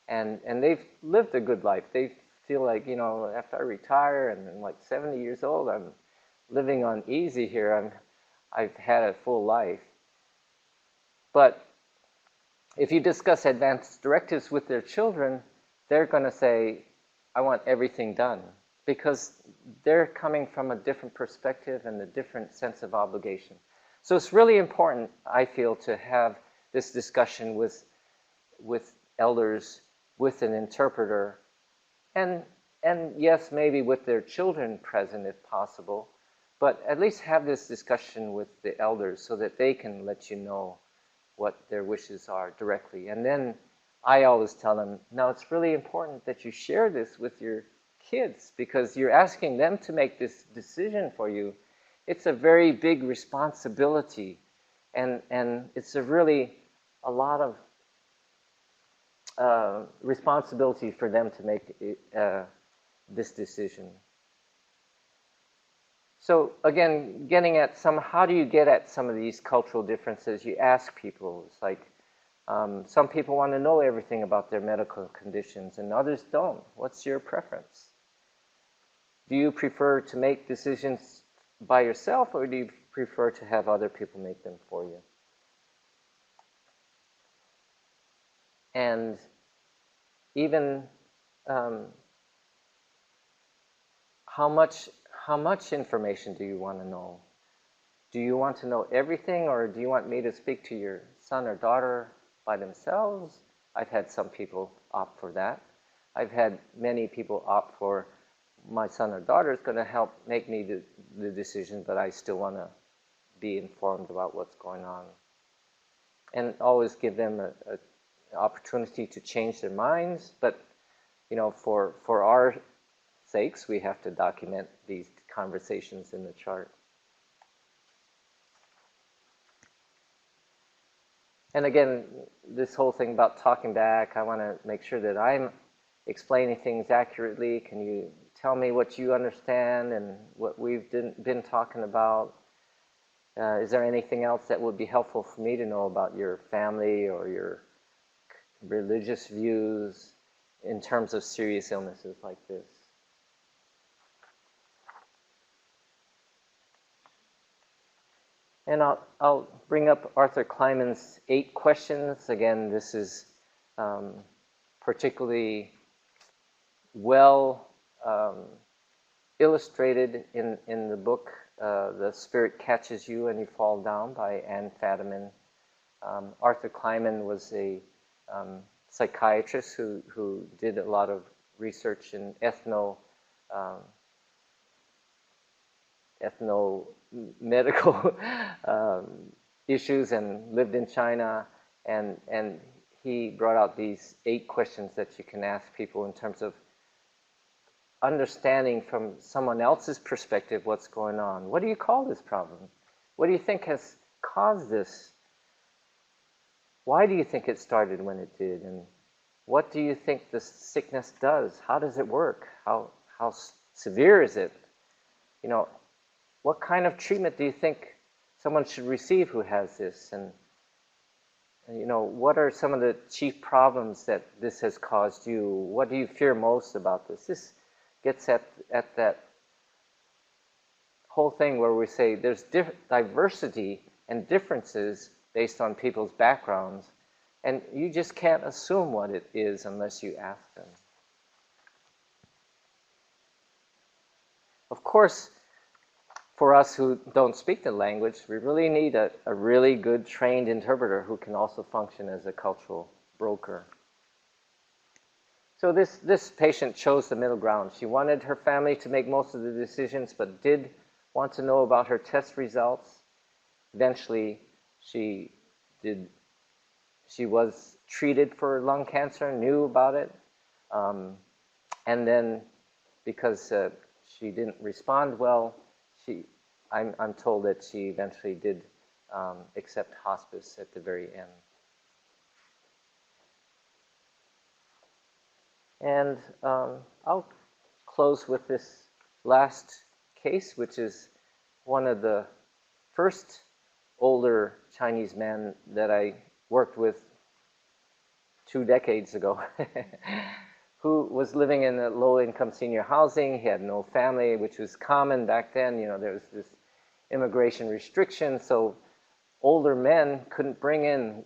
And they've lived a good life. They feel like, after I retire and I'm like 70 years old, I'm living on easy here. I've had a full life. But if you discuss advanced directives with their children, they're going to say, I want everything done, because they're coming from a different perspective and a different sense of obligation. So it's really important, I feel, to have this discussion with elders, with an interpreter, and yes, maybe with their children present if possible, but at least have this discussion with the elders so that they can let you know what their wishes are directly. And then I always tell them, now it's really important that you share this with your kids, because you're asking them to make this decision for you. It's a very big responsibility, and it's a lot of responsibility for them to make this decision. So again, getting at how do you get at some of these cultural differences? You ask people. It's like some people want to know everything about their medical conditions, and others don't. What's your preference? Do you prefer to make decisions by yourself, or do you prefer to have other people make them for you? And even how much information do you want to know? Do you want to know everything, or do you want me to speak to your son or daughter by themselves? I've had some people opt for that. I've had many people opt for my son or daughter is going to help make me the decision, but I still want to be informed about what's going on. And always give them an opportunity to change their minds, but for our sakes, we have to document these conversations in the chart. And again, this whole thing about talking back, I want to make sure that I'm explaining things accurately. Can you tell me what you understand and what we've been talking about? Is there anything else that would be helpful for me to know about your family or your religious views in terms of serious illnesses like this? And I'll bring up Arthur Kleinmans' 8 questions. Again, this is particularly well illustrated in the book, The Spirit Catches You and You Fall Down by Anne Fadiman. Arthur Kleinman was a psychiatrist who did a lot of research in ethno-medical issues and lived in China, and he brought out these 8 questions that you can ask people in terms of understanding from someone else's perspective what's going on. What do you call this problem? What do you think has caused this? Why do you think it started when it did? And what do you think the sickness does? How does it work? How severe is it? You know, what kind of treatment do you think someone should receive who has this? And you know, what are some of the chief problems that this has caused you? What do you fear most about this? This gets at that whole thing where we say there's diversity and differences based on people's backgrounds, and you just can't assume what it is unless you ask them. Of course, for us who don't speak the language, we really need a really good trained interpreter who can also function as a cultural broker. So this patient chose the middle ground. She wanted her family to make most of the decisions, but did want to know about her test results. Eventually, she was treated for lung cancer, knew about it, and then because she didn't respond well, I'm told that she eventually did accept hospice at the very end. And I'll close with this last case, which is one of the first older Chinese men that I worked with 2 decades ago, who was living in a low-income senior housing. He had no family, which was common back then. You know, there was this immigration restriction, so older men couldn't bring in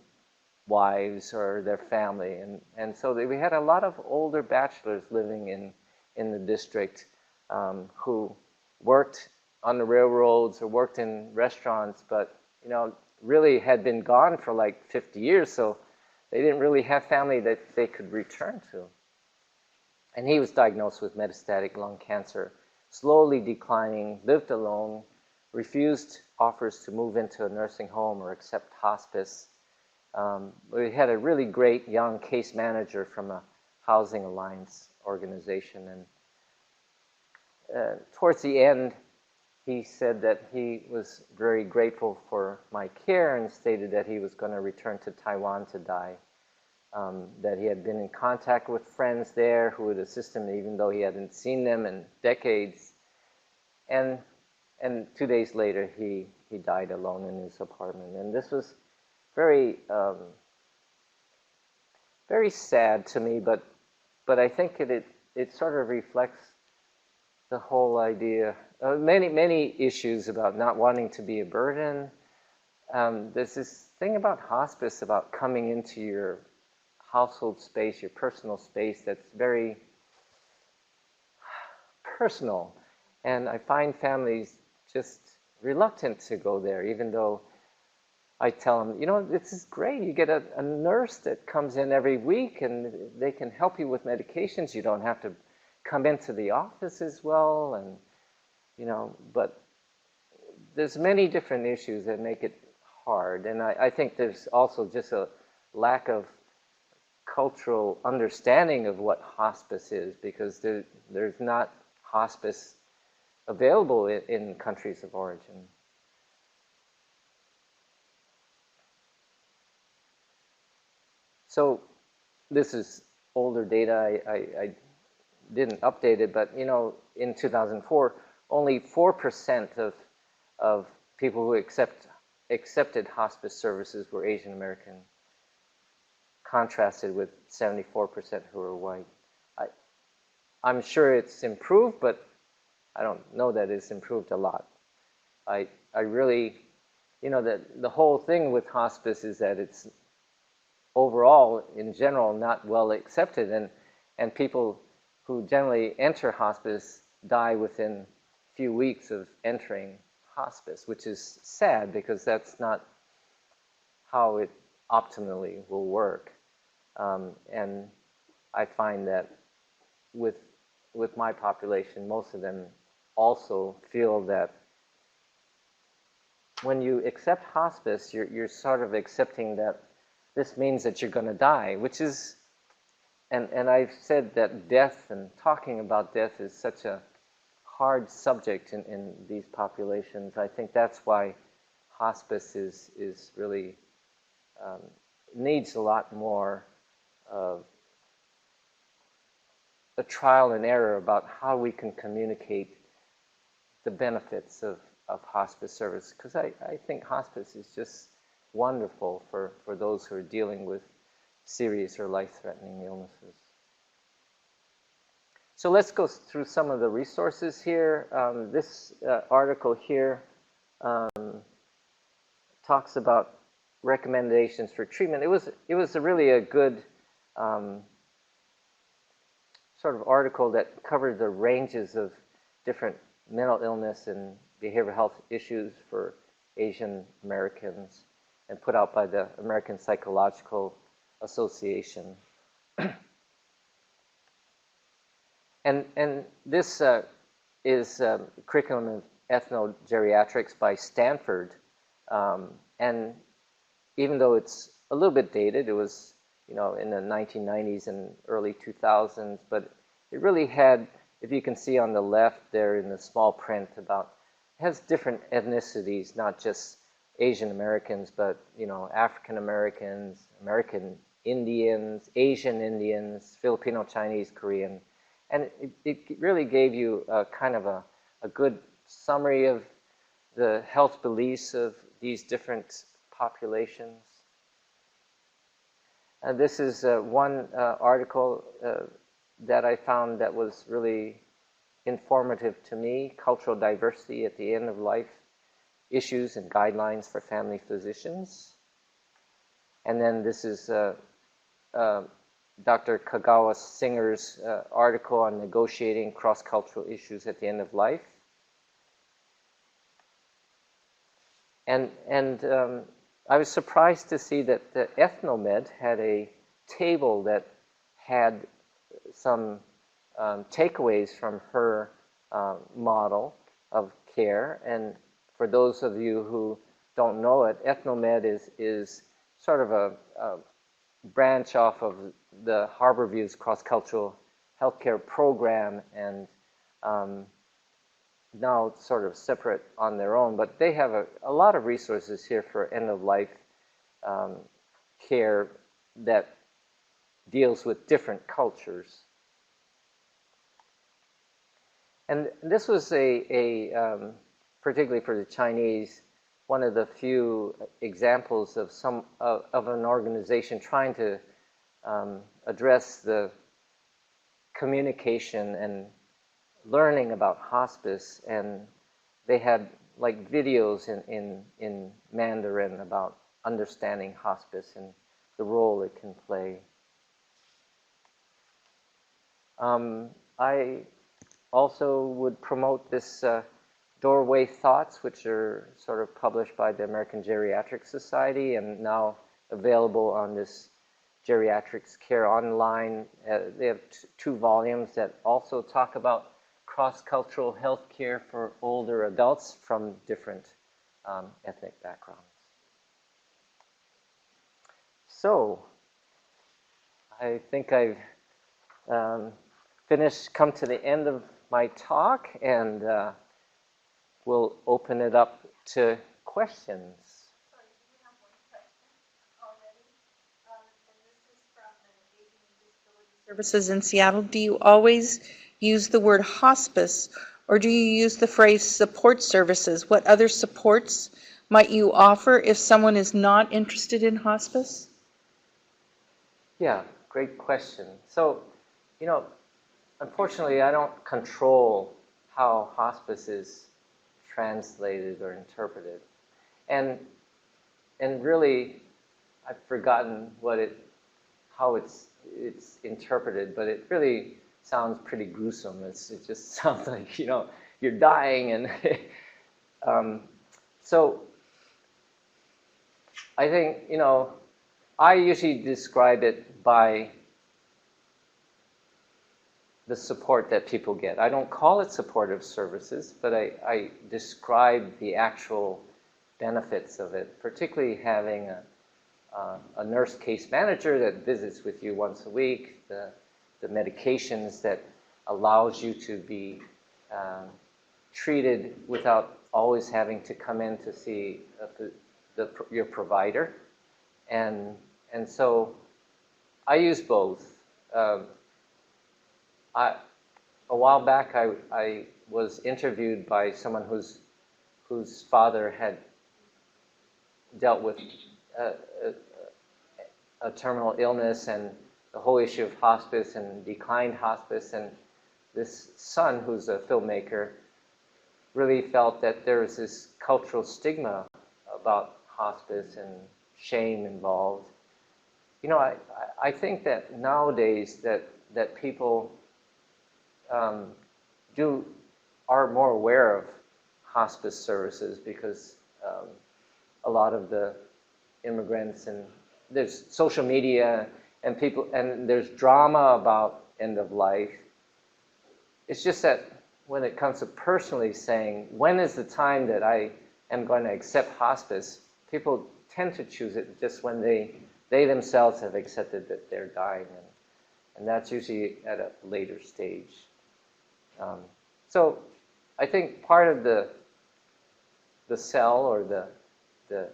wives or their family, and so we had a lot of older bachelors living in the district who worked on the railroads or worked in restaurants, but you know, really had been gone for like 50 years, so they didn't really have family that they could return to. And he was diagnosed with metastatic lung cancer, slowly declining, lived alone, refused offers to move into a nursing home or accept hospice. We had a really great young case manager from a Housing Alliance organization, and towards the end, he said that he was very grateful for my care and stated that he was going to return to Taiwan to die. That he had been in contact with friends there who would assist him even though he hadn't seen them in decades. And 2 days later, he died alone in his apartment. And this was very, very sad to me, but I think it sort of reflects the whole idea of many issues about not wanting to be a burden. There's this thing about hospice, about coming into your household space, your personal space, that's very personal. And I find families just reluctant to go there, even though I tell them, you know, this is great. You get a nurse that comes in every week and they can help you with medications. You don't have to come into the office as well. And, you know, but there's many different issues that make it hard. And I think there's also just a lack of cultural understanding of what hospice is, because there's not hospice available in countries of origin. So this is older data. I didn't update it, but in 2004, only 4% of people who accepted hospice services were Asian American, contrasted with 74% who were white. I'm sure it's improved, but I don't know that it's improved a lot. I really, the whole thing with hospice is that it's overall, in general, not well accepted, and people who generally enter hospice die within a few weeks of entering hospice, which is sad because that's not how it optimally will work. And I find that with my population, most of them also feel that when you accept hospice, you're sort of accepting that this means that you're going to die, which is, and I've said that death and talking about death is such a hard subject in these populations. I think that's why hospice is really needs a lot more of a trial and error about how we can communicate the benefits of hospice service, because I think hospice is just wonderful for those who are dealing with serious or life-threatening illnesses. So let's go through some of the resources here. This article here talks about recommendations for treatment. It was really a good sort of article that covered the ranges of different mental illness and behavioral health issues for Asian Americans, and put out by the American Psychological Association. And this is Curriculum of Ethno-Geriatrics by Stanford. And even though it's a little bit dated, it was in the 1990s and early 2000s, but it really had, if you can see on the left there in the small print, it has different ethnicities, not just Asian Americans, but African Americans, American Indians, Asian Indians, Filipino, Chinese, Korean, and it really gave you kind of a good summary of the health beliefs of these different populations. This is one article that I found that was really informative to me: cultural diversity at the end of life, issues and guidelines for family physicians. And then this is Dr. Kagawa Singer's article on negotiating cross-cultural issues at the end of life. And I was surprised to see that the Ethnomed had a table that had some takeaways from her model of care. And for those of you who don't know it, Ethnomed is sort of a branch off of the Harborview's cross-cultural healthcare program, and now sort of separate on their own. But they have a lot of resources here for end-of-life care that deals with different cultures. And this was particularly for the Chinese, one of the few examples of an organization trying to address the communication and learning about hospice, and they had like videos in Mandarin about understanding hospice and the role it can play. I also would promote this Doorway Thoughts, which are sort of published by the American Geriatric Society and now available on this Geriatrics Care Online. They have two volumes that also talk about cross-cultural health care for older adults from different ethnic backgrounds. So, I think I've come to the end of my talk, and we'll open it up to questions. Sorry, we have one question already, and this is services in Seattle, do you always use the word hospice, or do you use the phrase support services? What other supports might you offer if someone is not interested in hospice? Yeah, great question. So, unfortunately, I don't control how hospice is translated or interpreted. And really, I've forgotten how it's interpreted, but it really sounds pretty gruesome. It just sounds like, you're dying. And so I think, I usually describe it by the support that people get. I don't call it supportive services, but I describe the actual benefits of it, particularly having a nurse case manager that visits with you once a week, the medications that allows you to be treated without always having to come in to see your provider. And so I use both. A while back, I was interviewed by someone whose father had dealt with a terminal illness and the whole issue of hospice and declined hospice. And this son, who's a filmmaker, really felt that there was this cultural stigma about hospice and shame involved. I think that nowadays that people are more aware of hospice services because a lot of the immigrants, and there's social media and there's drama about end of life. It's just that when it comes to personally saying, when is the time that I am going to accept hospice, people tend to choose it just when they themselves have accepted that they're dying, and that's usually at a later stage. So I think part of the sell or the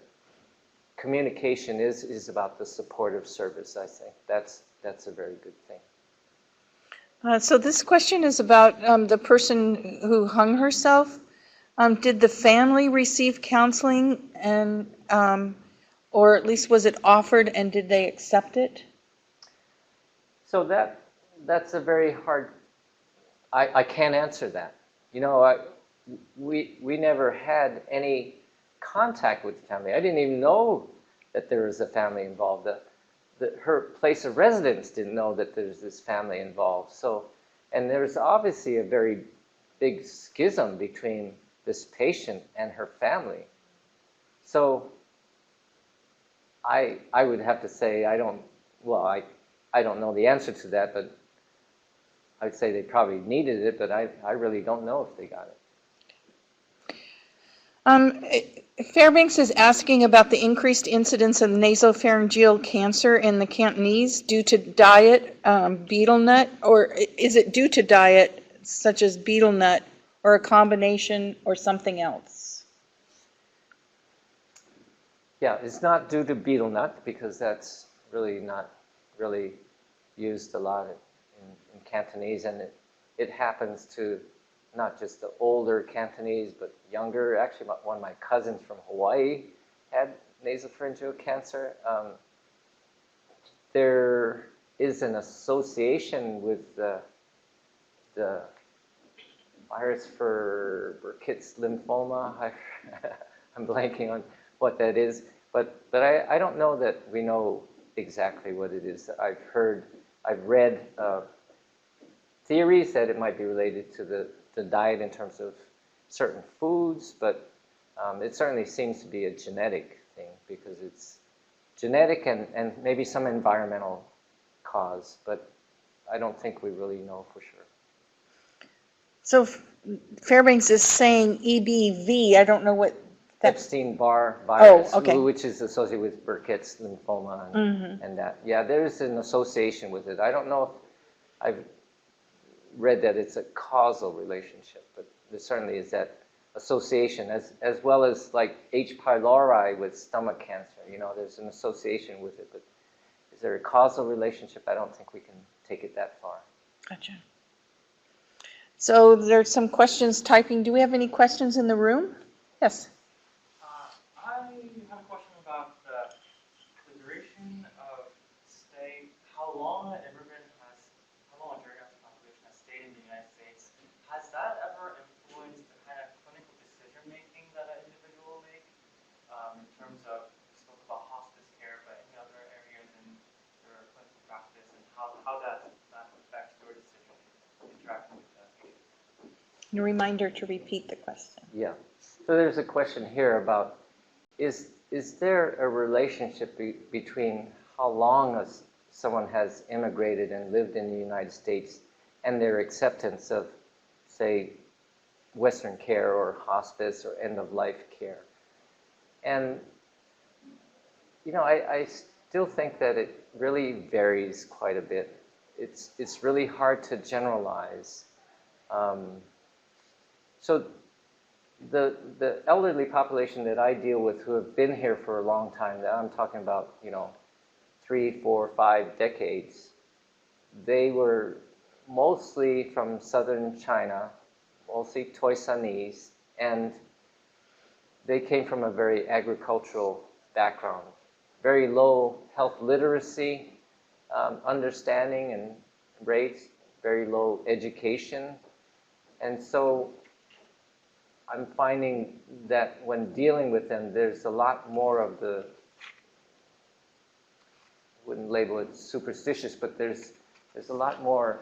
communication is about the supportive service. I think that's a very good thing. So this question is about the person who hung herself. Did the family receive counseling, and or at least was it offered, and did they accept it? So that's a very hard. I can't answer that. We never had any contact with the family. I didn't even know that there was a family involved. Her place of residence didn't know that there's this family involved. So, and there's obviously a very big schism between this patient and her family. So I would have to say I don't know the answer to that, but I'd say they probably needed it, but I really don't know if they got it. Fairbanks is asking about the increased incidence of nasopharyngeal cancer in the Cantonese due to diet, betel nut, or is it due to diet such as betel nut, or a combination, or something else? Yeah, it's not due to betel nut because that's really not really used a lot in Cantonese, and it happens to not just the older Cantonese, but younger. Actually, one of my cousins from Hawaii had nasopharyngeal cancer. There is an association with the virus for Burkitt's lymphoma. I'm blanking on what that is, but I don't know that we know exactly what it is. I've read theories that it might be related to the diet in terms of certain foods, but it certainly seems to be a genetic thing because it's genetic and maybe some environmental cause, but I don't think we really know for sure. So Fairbanks is saying EBV. I don't know what that's. Epstein-Barr virus, okay. Which is associated with Burkitt's lymphoma and that. Yeah, there's an association with it. I don't know if I've read that it's a causal relationship, but there certainly is that association, as well as like H. pylori with stomach cancer. There's an association with it, but is there a causal relationship? I don't think we can take it that far. Gotcha. So there's some questions typing. Do we have any questions in the room? Yes. I have a question about the duration of stay, how long a geriatric population has stayed in the United States. Has that ever influenced the kind of clinical decision making that an individual will make in terms of, we spoke about hospice care, but any other areas in your clinical practice, and how that affects your decision interacting with the patient? A reminder to repeat the question. Yeah. So there's a question here about, is there a relationship between how long someone has immigrated and lived in the United States and their acceptance of, say, Western care or hospice or end-of-life care? And, you know, I still think that it really varies quite a bit. It's really hard to generalize. So the elderly population that I deal with who have been here for a long time, that I'm talking about, you know, 3, 4, 5 decades, they were mostly from southern China, mostly Toisanese, and they came from a very agricultural background, very low health literacy, understanding and rates, very low education. And so I'm finding that when dealing with them, there's a lot more of the, I wouldn't label it superstitious, but there's a lot more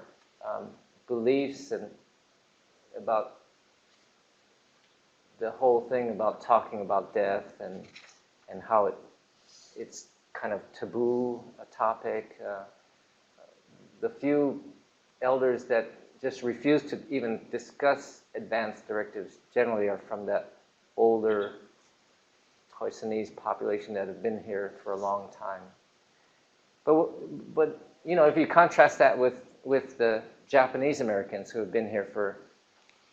beliefs and about the whole thing about talking about death and how it's kind of taboo, a topic. The few elders that just refuse to even discuss advanced directives generally are from that older Toisanese population that have been here for a long time. But you know, if you contrast that with the Japanese Americans who have been here for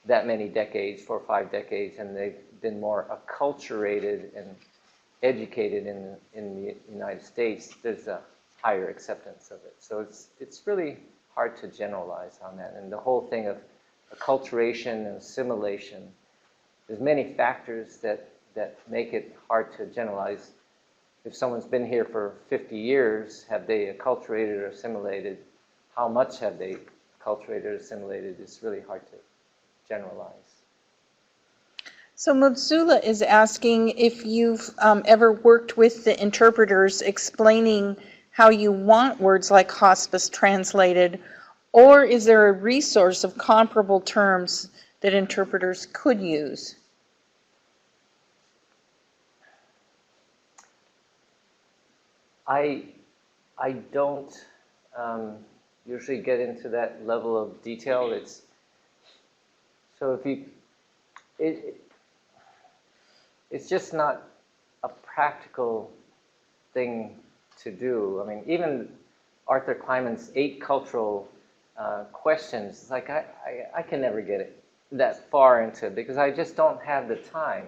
that many decades, 4 or 5 decades, and they've been more acculturated and educated in the United States, there's a higher acceptance of it. So it's really hard to generalize on that. And the whole thing of acculturation and assimilation, there's many factors that make it hard to generalize. If someone's been here for 50 years, have they acculturated or assimilated? How much have they acculturated or assimilated? It's really hard to generalize. So Mutsula is asking if you've ever worked with the interpreters explaining how you want words like hospice translated, or is there a resource of comparable terms that interpreters could use? I don't usually get into that level of detail. It's just not a practical thing to do. I mean, even Arthur Kleinmans' 8 cultural questions, it's like I can never get it that far into it because I just don't have the time.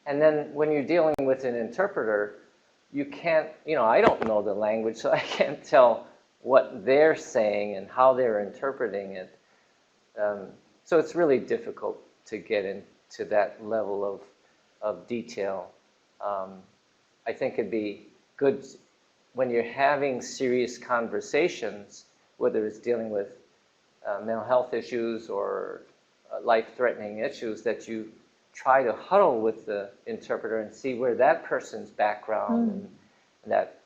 And then when you're dealing with an interpreter, you can't, you know, I don't know the language, so I can't tell what they're saying and how they're interpreting it. So it's really difficult to get into that level of detail. I think it'd be good when you're having serious conversations, whether it's dealing with mental health issues or life-threatening issues, that you try to huddle with the interpreter and see where that person's background and that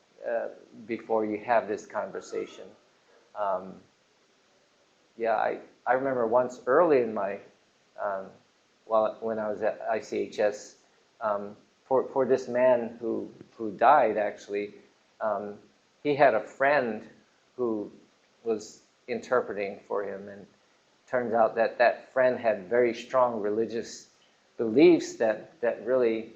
before you have this conversation. I remember once early in my when I was at ICHS, for this man who died actually, he had a friend who was interpreting for him, and turns out that friend had very strong religious beliefs that really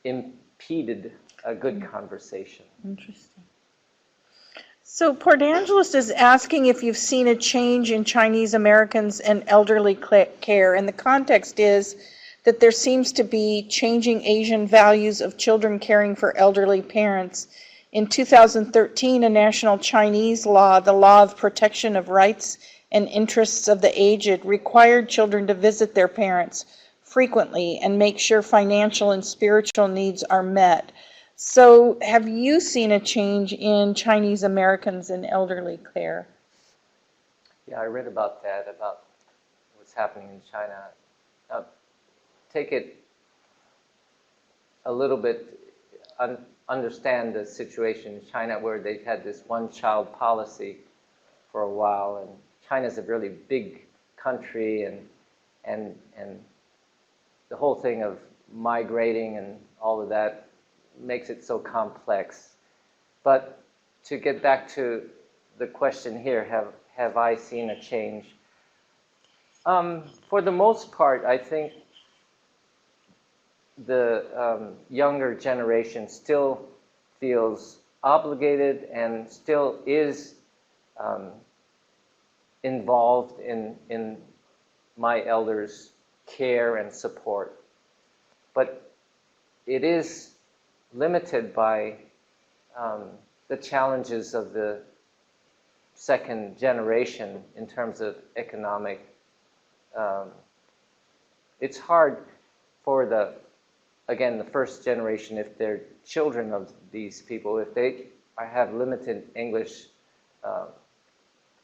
impeded a good conversation. Interesting. So Port Angeles is asking if you've seen a change in Chinese Americans and elderly care, and the context is that there seems to be changing Asian values of children caring for elderly parents. In 2013, a national Chinese law, the Law of Protection of Rights and Interests of the Aged, required children to visit their parents frequently and make sure financial and spiritual needs are met. So have you seen a change in Chinese Americans in elderly care? Yeah, I read about that, about what's happening in China. Take it a little bit, understand the situation in China where they've had this one-child policy for a while, and China's a really big country, and the whole thing of migrating and all of that makes it so complex. But to get back to the question here, have I seen a change? For the most part, I think the younger generation still feels obligated and still is involved in my elders' care and support. But it is limited by the challenges of the second generation in terms of economic. It's hard for the first generation, if they're children of these people, if they have limited English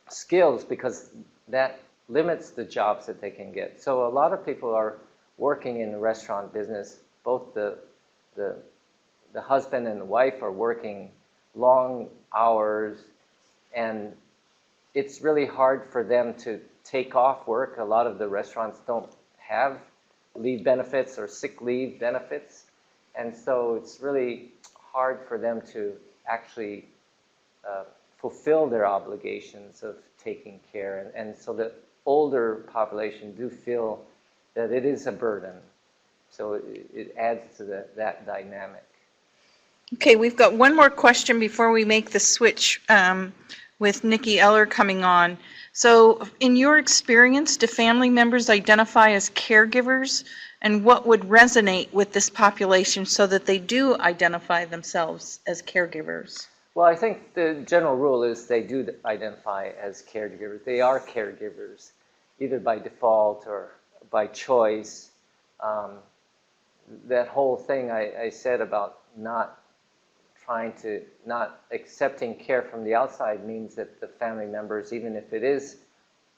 skills, because that limits the jobs that they can get. So a lot of people are working in the restaurant business. Both the husband and the wife are working long hours, and it's really hard for them to take off work. A lot of the restaurants don't have leave benefits or sick leave benefits, and so it's really hard for them to actually fulfill their obligations of taking care, and so the older population do feel that it is a burden. So it adds to that dynamic. Okay, we've got one more question before we make the switch with Nikki Eller coming on. So in your experience, do family members identify as caregivers, and what would resonate with this population so that they do identify themselves as caregivers? Well, I think the general rule is they do identify as caregivers. They are caregivers, either by default or by choice. That whole thing I said about not accepting care from the outside means that the family members, even if it is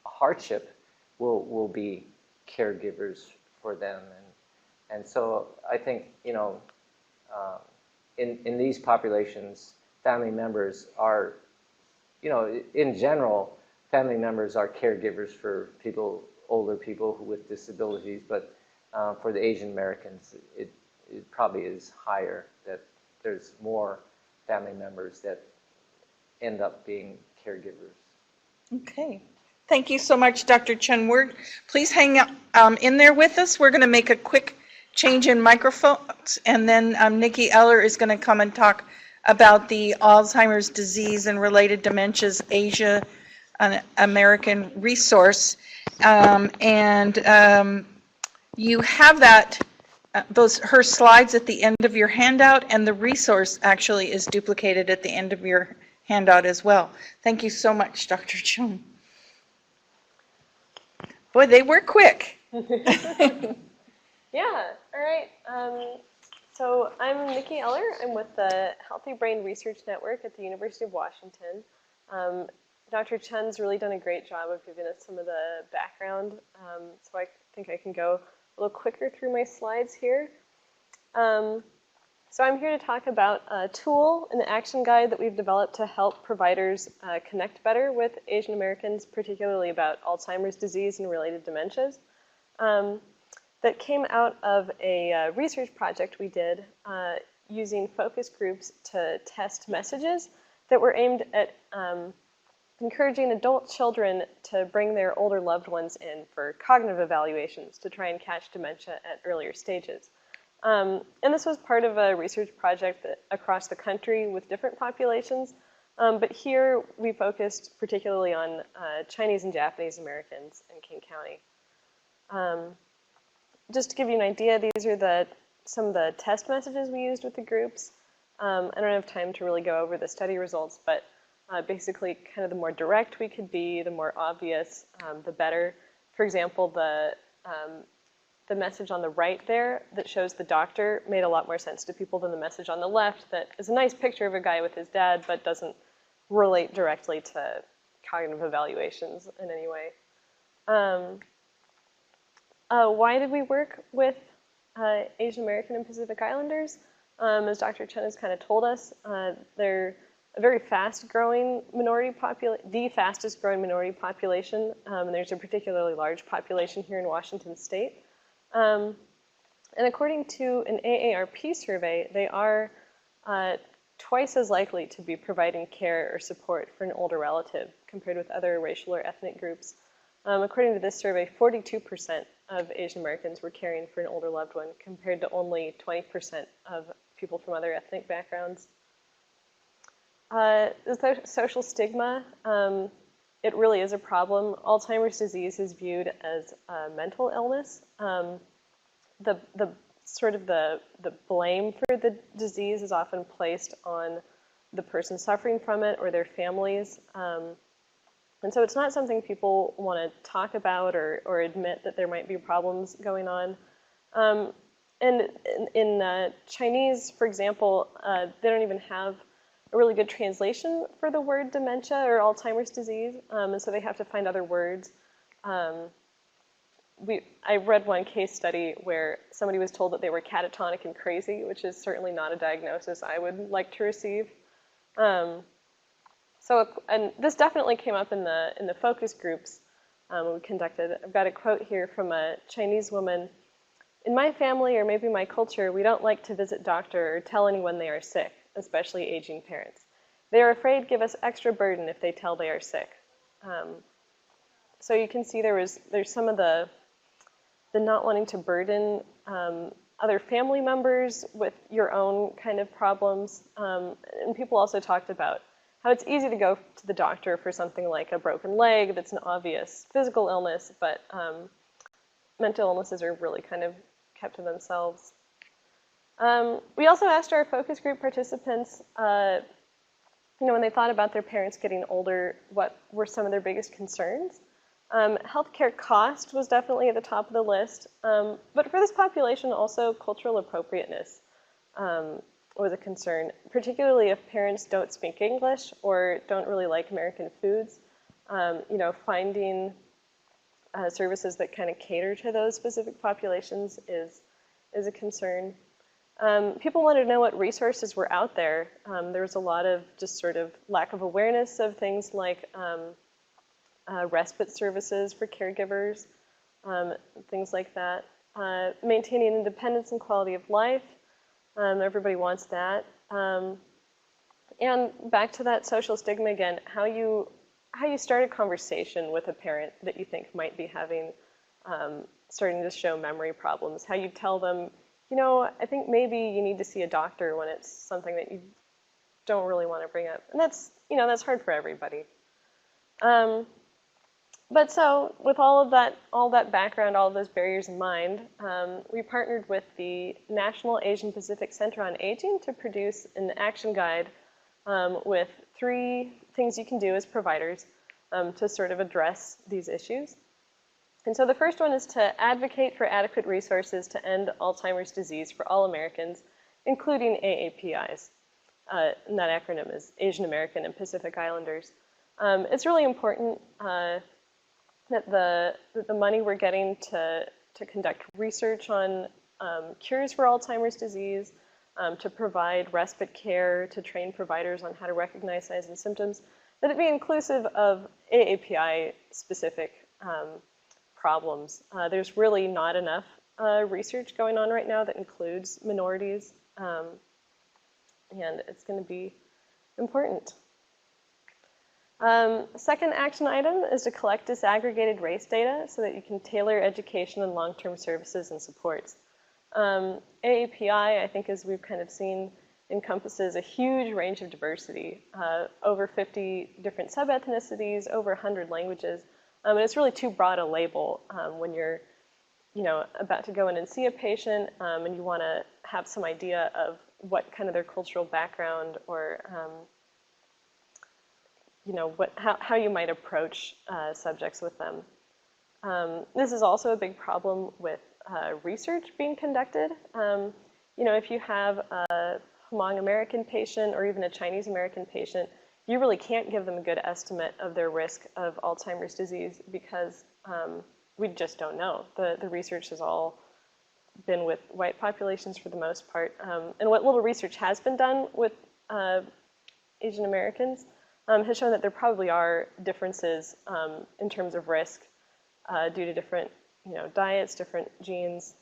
a hardship, will be caregivers for them. And so I think, in these populations, family members are, in general, family members are caregivers for older people with disabilities, but for the Asian Americans, it probably is higher, that there's more family members that end up being caregivers. Okay. Thank you so much, Dr. Chun. Please hang in there with us. We're going to make a quick change in microphones, and then Nikki Eller is going to come and talk about the Alzheimer's disease and related dementias Asia American resource. You have that, her slides at the end of your handout, and the resource actually is duplicated at the end of your handout as well. Thank you so much, Dr. Chung. Boy, they were quick. Yeah, all right. So I'm Nikki Eller. I'm with the Healthy Brain Research Network at the University of Washington. Dr. Chun's really done a great job of giving us some of the background, so I think I can go a little quicker through my slides here. So I'm here to talk about a tool, an action guide that we've developed to help providers connect better with Asian Americans, particularly about Alzheimer's disease and related dementias. That came out of a research project we did using focus groups to test messages that were aimed at encouraging adult children to bring their older loved ones in for cognitive evaluations to try and catch dementia at earlier stages. And this was part of a research project across the country with different populations, but here we focused particularly on Chinese and Japanese Americans in King County. Just to give you an idea, these are some of the test messages we used with the groups. I don't have time to really go over the study results, but basically kind of the more direct we could be, the more obvious, the better. For example, the message on the right there that shows the doctor made a lot more sense to people than the message on the left that is a nice picture of a guy with his dad but doesn't relate directly to cognitive evaluations in any way. Why did we work with Asian American and Pacific Islanders? As Dr. Chun has kind of told us, they're a very fast-growing minority population, the fastest-growing minority population, and there's a particularly large population here in Washington State. And according to an AARP survey, they are twice as likely to be providing care or support for an older relative compared with other racial or ethnic groups. According to this survey, 42% of Asian Americans were caring for an older loved one compared to only 20% of people from other ethnic backgrounds. The social stigma, it really is a problem. Alzheimer's disease is viewed as a mental illness. The blame for the disease is often placed on the person suffering from it or their families. And so it's not something people want to talk about or admit that there might be problems going on. And in Chinese, for example, they don't even have a really good translation for the word dementia or Alzheimer's disease, and so they have to find other words. I read one case study where somebody was told that they were catatonic and crazy, which is certainly not a diagnosis I would like to receive. And this definitely came up in the focus groups we conducted. I've got a quote here from a Chinese woman. "In my family, or maybe my culture, we don't like to visit doctor or tell anyone they are sick, especially aging parents. They are afraid give us extra burden if they tell they are sick." So you can see there's some of the not wanting to burden other family members with your own kind of problems. And people also talked about how it's easy to go to the doctor for something like a broken leg that's an obvious physical illness, but mental illnesses are really kind of kept to themselves. We also asked our focus group participants, when they thought about their parents getting older, what were some of their biggest concerns? Healthcare cost was definitely at the top of the list, but for this population also cultural appropriateness was a concern, particularly if parents don't speak English or don't really like American foods. Finding services that kind of cater to those specific populations is a concern. People wanted to know what resources were out there. There was a lot of just sort of lack of awareness of things like respite services for caregivers, things like that. Maintaining independence and quality of life. Everybody wants that. And back to that social stigma again, how you start a conversation with a parent that you think might be having, starting to show memory problems, how you tell them, I think maybe you need to see a doctor when it's something that you don't really want to bring up. And that's hard for everybody. But so with all that background, all of those barriers in mind, we partnered with the National Asian Pacific Center on Aging to produce an action guide with 3 things you can do as providers to sort of address these issues. And so the first one is to advocate for adequate resources to end Alzheimer's disease for all Americans, including AAPIs. And that acronym is Asian American and Pacific Islanders. It's really important that the money we're getting to conduct research on cures for Alzheimer's disease, to provide respite care, to train providers on how to recognize signs and symptoms, that it be inclusive of AAPI-specific problems. There's really not enough research going on right now that includes minorities, and it's going to be important. Second action item is to collect disaggregated race data so that you can tailor education and long-term services and supports. AAPI, I think, as we've kind of seen, encompasses a huge range of diversity, over 50 different sub-ethnicities, over 100 languages. And it's really too broad a label when you're about to go in and see a patient and you want to have some idea of what kind of their cultural background or how you might approach subjects with them. This is also a big problem with research being conducted. If you have a Hmong American patient or even a Chinese American patient, you really can't give them a good estimate of their risk of Alzheimer's disease because we just don't know. The research has all been with white populations for the most part. And what little research has been done with Asian Americans has shown that there probably are differences in terms of risk due to different diets, different genes,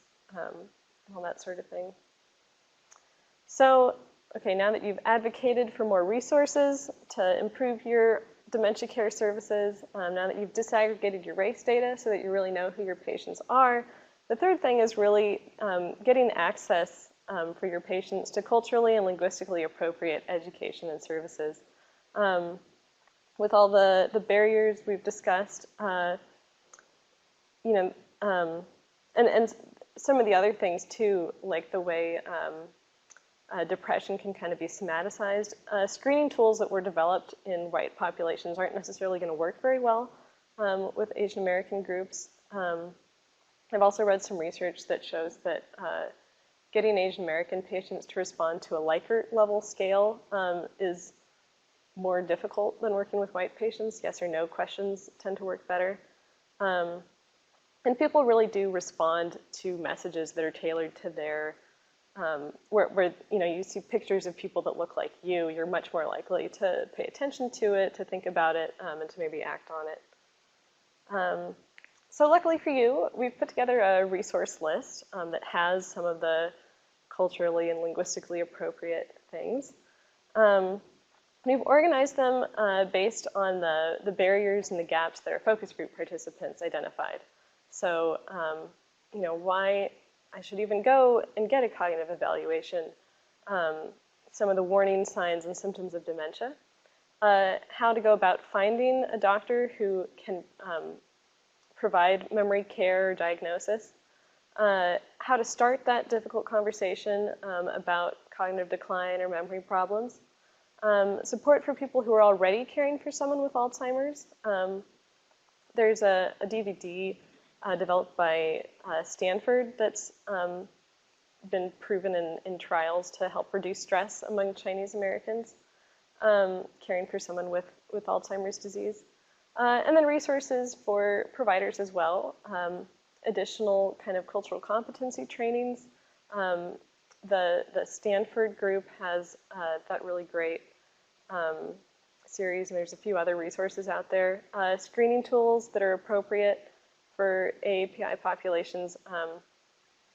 all that sort of thing. So, okay, now that you've advocated for more resources to improve your dementia care services, now that you've disaggregated your race data so that you really know who your patients are, the third thing is really getting access for your patients to culturally and linguistically appropriate education and services. With all the barriers we've discussed, and some of the other things too, like the way depression can kind of be somaticized. Screening tools that were developed in white populations aren't necessarily going to work very well with Asian American groups. I've also read some research that shows that getting Asian American patients to respond to a Likert level scale is more difficult than working with white patients. Yes or no questions tend to work better. And people really do respond to messages that are tailored to their, where you see pictures of people that look like you're much more likely to pay attention to it, to think about it, and to maybe act on it. So luckily for you, we've put together a resource list that has some of the culturally and linguistically appropriate things. We've organized them based on the barriers and the gaps that our focus group participants identified. So, why I should even go and get a cognitive evaluation, some of the warning signs and symptoms of dementia, how to go about finding a doctor who can provide memory care or diagnosis, how to start that difficult conversation about cognitive decline or memory problems, support for people who are already caring for someone with Alzheimer's. There's a DVD developed by Stanford that's been proven in trials to help reduce stress among Chinese Americans caring for someone with Alzheimer's disease. And then resources for providers as well, additional kind of cultural competency trainings. The Stanford group has that really great series, and there's a few other resources out there. Screening tools that are appropriate for AAPI populations,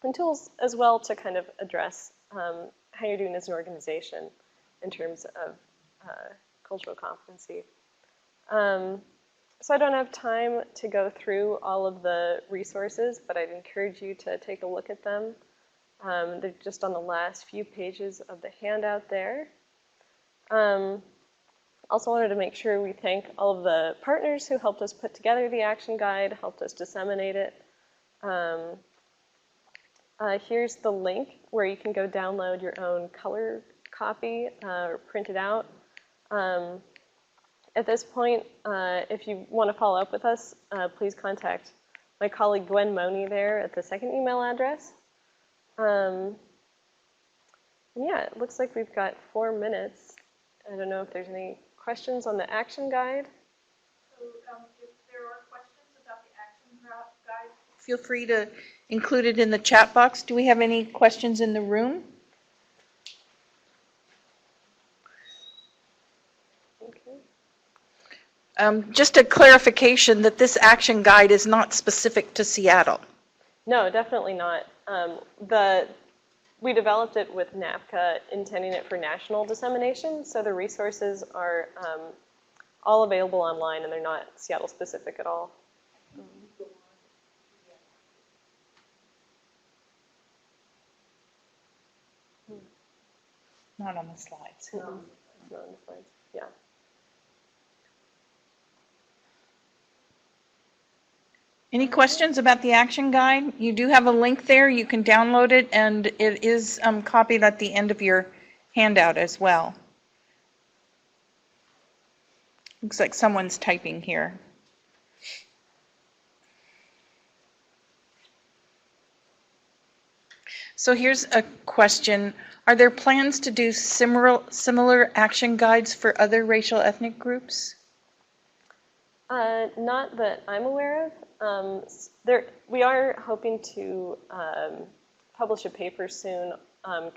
and tools as well to kind of address how you're doing as an organization in terms of cultural competency. So I don't have time to go through all of the resources, but I'd encourage you to take a look at them. They're just on the last few pages of the handout there. Also wanted to make sure we thank all of the partners who helped us put together the action guide, helped us disseminate it. Here's the link where you can go download your own color copy or print it out. At this point, if you want to follow up with us, please contact my colleague Gwen Money there at the second email address. And yeah, it looks like we've got 4 minutes. I don't know if there's any questions on the action guide. So if there are questions about the action guide, feel free to include it in the chat box. Do we have any questions in the room? Just a clarification that this action guide is not specific to Seattle. No, definitely not. We developed it with NAPCA, intending it for national dissemination, so the resources are all available online, and they're not Seattle specific at all. Not on the slides. Not on the slides. Yeah. Any questions about the action guide? You do have a link there. You can download it, and it is copied at the end of your handout as well. Looks like someone's typing here. So here's a question. Are there plans to do similar action guides for other racial ethnic groups? Not that I'm aware of. We are hoping to publish a paper soon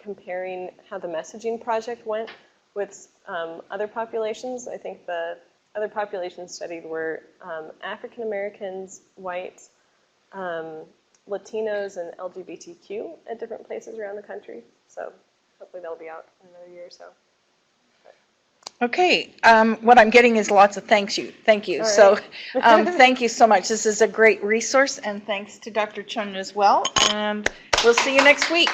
comparing how the messaging project went with other populations. I think the other populations studied were African Americans, whites, Latinos, and LGBTQ at different places around the country. So hopefully that'll be out in another year or so. Okay, what I'm getting is lots of thank you. All So right. thank you so much. This is a great resource, and thanks to Dr. Chun as well. And we'll see you next week.